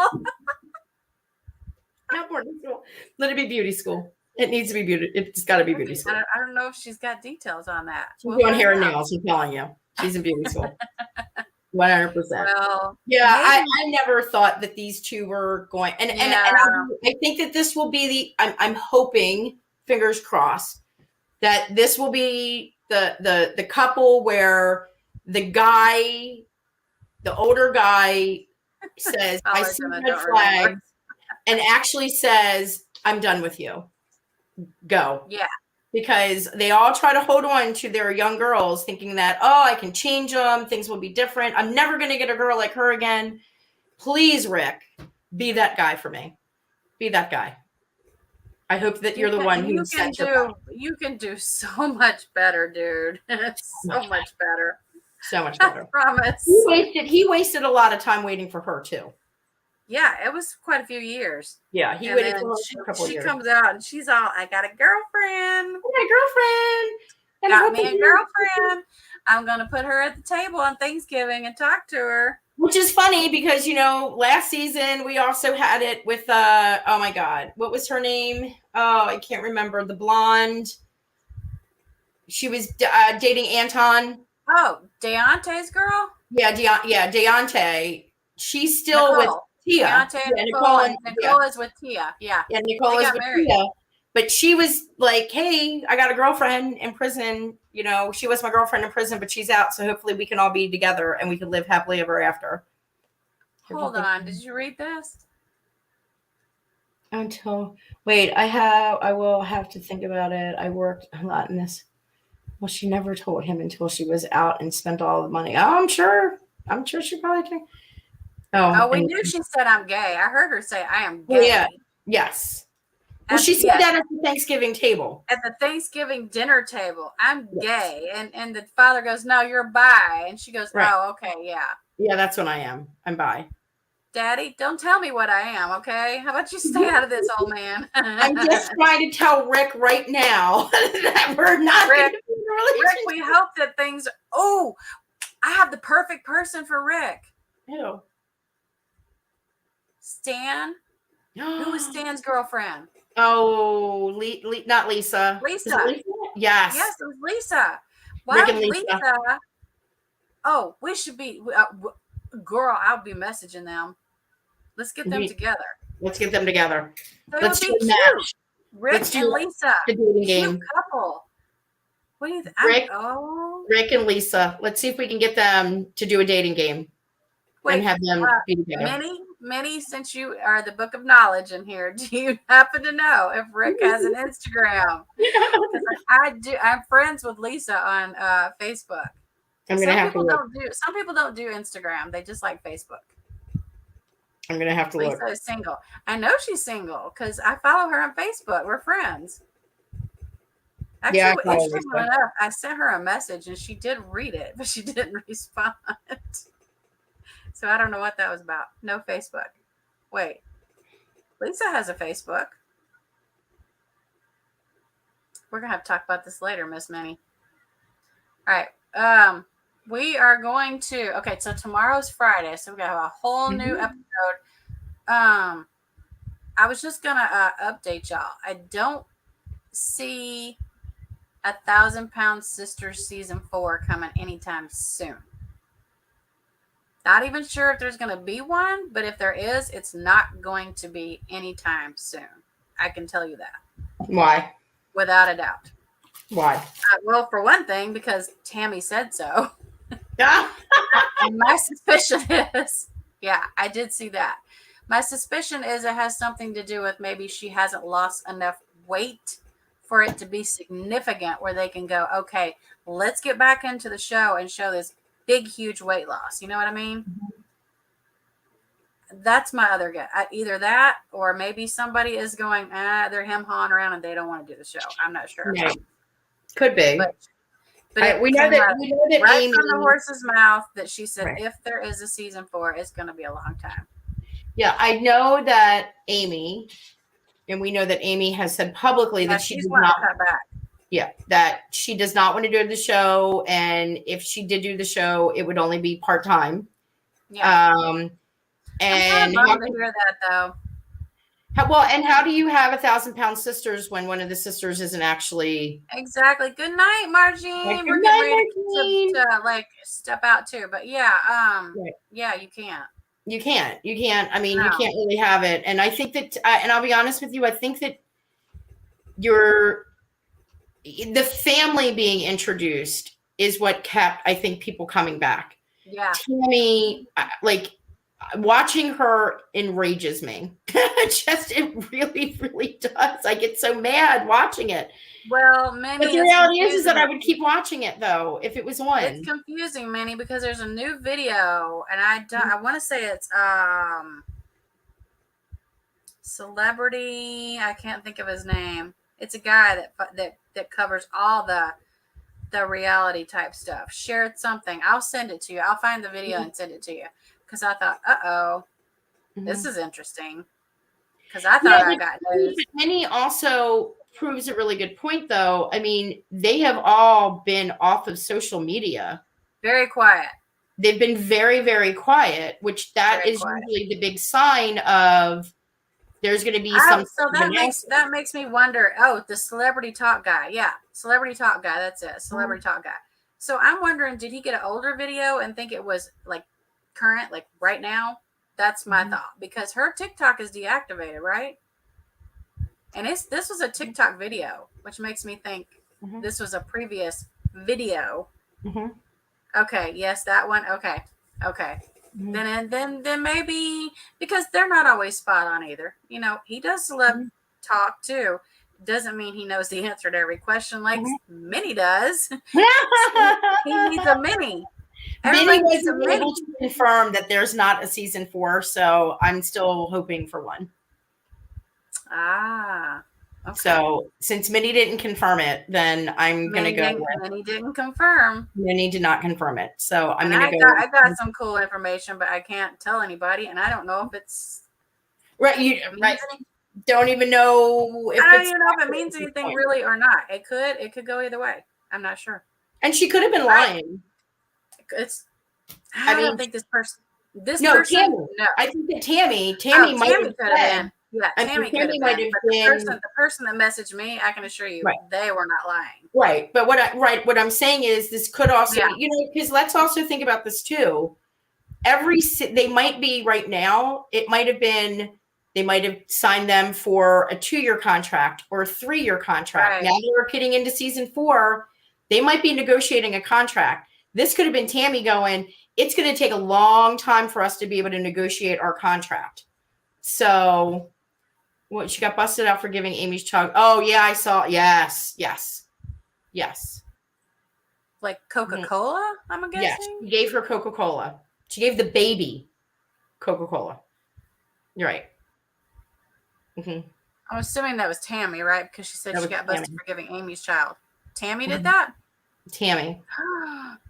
Not boarding school. Let it be beauty school. It needs to be beauty. It's got to be beauty school. I don't know if she's got details on that. She's doing hair and nails. I'm telling you, she's in beauty school. 100%. Well, yeah, I never thought that these two were going, and I think that this will be I'm hoping, fingers crossed, that this will be the couple where the older guy says, I see red flags, and actually says, I'm done with you. Go. Yeah. Because they all try to hold on to their young girls thinking that, oh, I can change them. Things will be different. I'm never going to get a girl like her again. Please, Rick, be that guy for me. Be that guy. I hope that you're the one who you can do so much better, dude. So much better. So much better. I promise. He wasted a lot of time waiting for her too. Yeah, it was quite a few years. Yeah, he waited for a couple years. She comes out and she's all, I got a girlfriend. Got me a girlfriend. I'm going to put her at the table on Thanksgiving and talk to her. Which is funny because, last season we also had it with, oh my God, what was her name? Oh, I can't remember. The blonde. She was dating Anton. Oh, Deonte's girl? Yeah, Deonte. She's still with Tia. Deonte and Nicole is with Tia. Yeah. Yeah, Nicole is with Tia. But she was like, hey, I got a girlfriend in prison. She was my girlfriend in prison, but she's out. So hopefully we can all be together and we can live happily ever after. Hold on. Did you read this? I will have to think about it. I worked a lot in this. Well, she never told him until she was out and spent all the money. Oh, I'm sure she probably did. Oh, we knew she said I'm gay. I heard her say I am gay. Yeah. Yes. Well, she said that at the Thanksgiving table. At the Thanksgiving dinner table. I'm gay. And the father goes, no, you're bi. And she goes, oh, okay, yeah. Yeah, that's what I am. I'm bi. Daddy, don't tell me what I am, okay? How about you stay out of this, old man? I'm just trying to tell Rick right now that we're not Rick, we hope that things... Oh, I have the perfect person for Rick. Ew. Stan. Who was Stan's girlfriend? Oh, not Lisa. Lisa. Yes. Yes, it was Lisa. Why would Lisa? Oh, we should be. Girl, I'll be messaging them. Let's get them together. Let's get them together. Let's do a match. Rick and Lisa. The dating game. Couple. What do you think? Rick and Lisa. Let's see if we can get them to do a dating game. And have them be together. Minnie, since you are the book of knowledge in here, do you happen to know if Rick has an Instagram? I do. I'm friends with Lisa on Facebook. I'm gonna have to look. Some people don't do Instagram. They just like Facebook. I'm gonna have to look. Lisa is single. I know she's single because I follow her on Facebook. We're friends. Actually, interestingly enough, I sent her a message and she did read it, but she didn't respond. So I don't know what that was about. No Facebook. Wait. Lisa has a Facebook. We're going to have to talk about this later, Miss Minnie. All right. We are going to... Okay, so tomorrow's Friday, so we're going to have a whole new episode. I was just going to update y'all. I don't see 1,000-Pound Sisters season 4 coming anytime soon. Not even sure if there's going to be one, but if there is, it's not going to be anytime soon. I can tell you that. Why? Without a doubt. Why? Well, for one thing, because Tammy said so. Yeah. And my suspicion is, yeah, I did see that. My suspicion is it has something to do with maybe she hasn't lost enough weight for it to be significant where they can go, okay, let's get back into the show and show this big, huge weight loss. You know what I mean? That's my other guess. Either that or maybe somebody is going, they're him-hawing around and they don't want to do the show. I'm not sure. Right. Could be. But we know that right Amy, from the horse's mouth that she said, right. If there is a season 4, it's going to be a long time. Yeah, I know that Amy, and we know that Amy has said publicly that she does not cut back. Yeah, that she does not want to do the show, and if she did do the show, it would only be part-time. Yeah. And I'm to hear that though. How do you have 1,000-Pound Sisters when one of the sisters isn't actually exactly? Good night, Margine. We're getting ready to like step out too, but yeah, right. Yeah, you can't. You can't. I mean, you can't really have it. And I think that, and I'll be honest with you, I think that the family being introduced is what kept, I think, people coming back. Yeah. Tammy, like, watching her enrages me. It really, really does. I get so mad watching it. Well, Minnie, but the reality is that I would keep watching it though if it was on. It's confusing, Minnie, because there's a new video, and I want to say it's celebrity. I can't think of his name. It's a guy that covers all the reality type stuff. Shared something. I'll send it to you. I'll find the video and send it to you because I thought, this is interesting. Because I thought I got news. Minnie also proves a really good point, though. I mean, they have all been off of social media. Very quiet. They've been very, very quiet, which is usually the big sign of there's going to be some. So that makes me wonder. Oh, the celebrity talk guy. Yeah, celebrity talk guy. That's it. Celebrity talk guy. So I'm wondering, did he get an older video and think it was like current, like right now? That's my thought, because her TikTok is deactivated, right? And this was a TikTok video, which makes me think this was a previous video. Okay, yes, that one. Okay. Then maybe, because they're not always spot on either. You know, he does celeb talk too. Doesn't mean he knows the answer to every question like Minnie does. He needs a Minnie. Minnie wasn't able to confirm that there's not a season 4, so I'm still hoping for one. Okay. So since Minnie didn't confirm it, then I'm going to go. Minnie didn't confirm. Minnie did not confirm it, so I'm going to go. I got some cool information, but I can't tell anybody, and I don't know if it's right. You don't even know if I don't even know if it means anything really or not. It could go either way. I'm not sure. And she could have been lying. I don't think this person. Tammy. No. I think that Tammy might have been. Yeah, Tammy could have been. But the person that messaged me, I can assure you, they were not lying. Right. But what I'm saying is this could also, because let's also think about this too. They might be right now. It might have been. They might have signed them for a 2-year contract or a 3-year contract. Right. Now they're getting into season 4. They might be negotiating a contract. This could have been Tammy going, it's going to take a long time for us to be able to negotiate our contract. So, she got busted out for giving Amy's child. Oh, yeah, I saw. Yes. Like Coca-Cola, I'm guessing? Yes, she gave her Coca-Cola. She gave the baby Coca-Cola. You're right. I'm assuming that was Tammy, right? Because she said she got busted for giving Amy's child. Tammy did that? Tammy.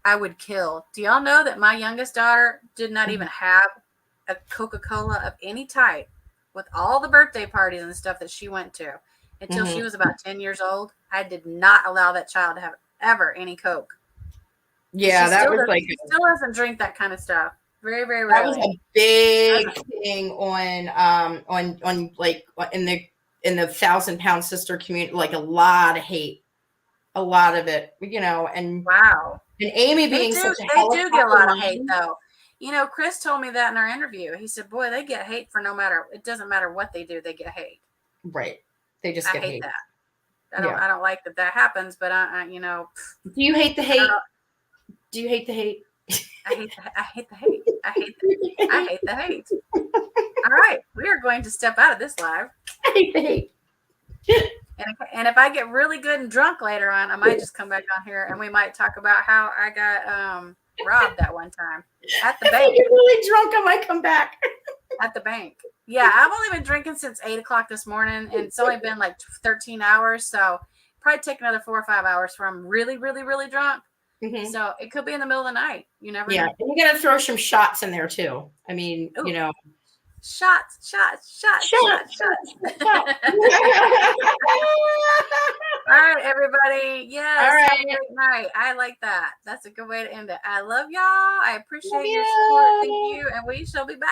I would kill. Do y'all know that my youngest daughter did not even have a Coca-Cola of any type with all the birthday parties and stuff that she went to until she was about 10 years old? I did not allow that child to have ever any Coke. Yeah, that was still doesn't drink that kind of stuff. Very, very rarely. That was a big thing on like in the 1,000-Pound Sister community, like a lot of hate a lot of it, you know, and wow. and Amy They being do, such a they do get a lot of mom. hate though. You know, Chris told me that in our interview. He said, boy, they get hate for no matter, it doesn't matter what they do, they get hate. Right. They just I get hate hate. that. I don't like that happens, but you know. Do you hate the hate? Do you hate the hate? I hate the hate. I hate the hate. All right. We are going to step out of this live. I hate the hate. And if I get really good and drunk later on, I might just come back on here and we might talk about how I got robbed that one time at the bank. If you get really drunk, I might come back. At the bank. Yeah, I've only been drinking since 8 o'clock this morning, and it's only been like 13 hours. So probably take another 4 or 5 hours for I'm really, really, really drunk. Mm-hmm. So it could be in the middle of the night. You never know. Yeah, and you got to throw some shots in there too. I mean, ooh. You know. Shots. All right, everybody. Yes. All right. Have a great night. I like that. That's a good way to end it. I love y'all. I appreciate your support. Thank you. And we shall be back.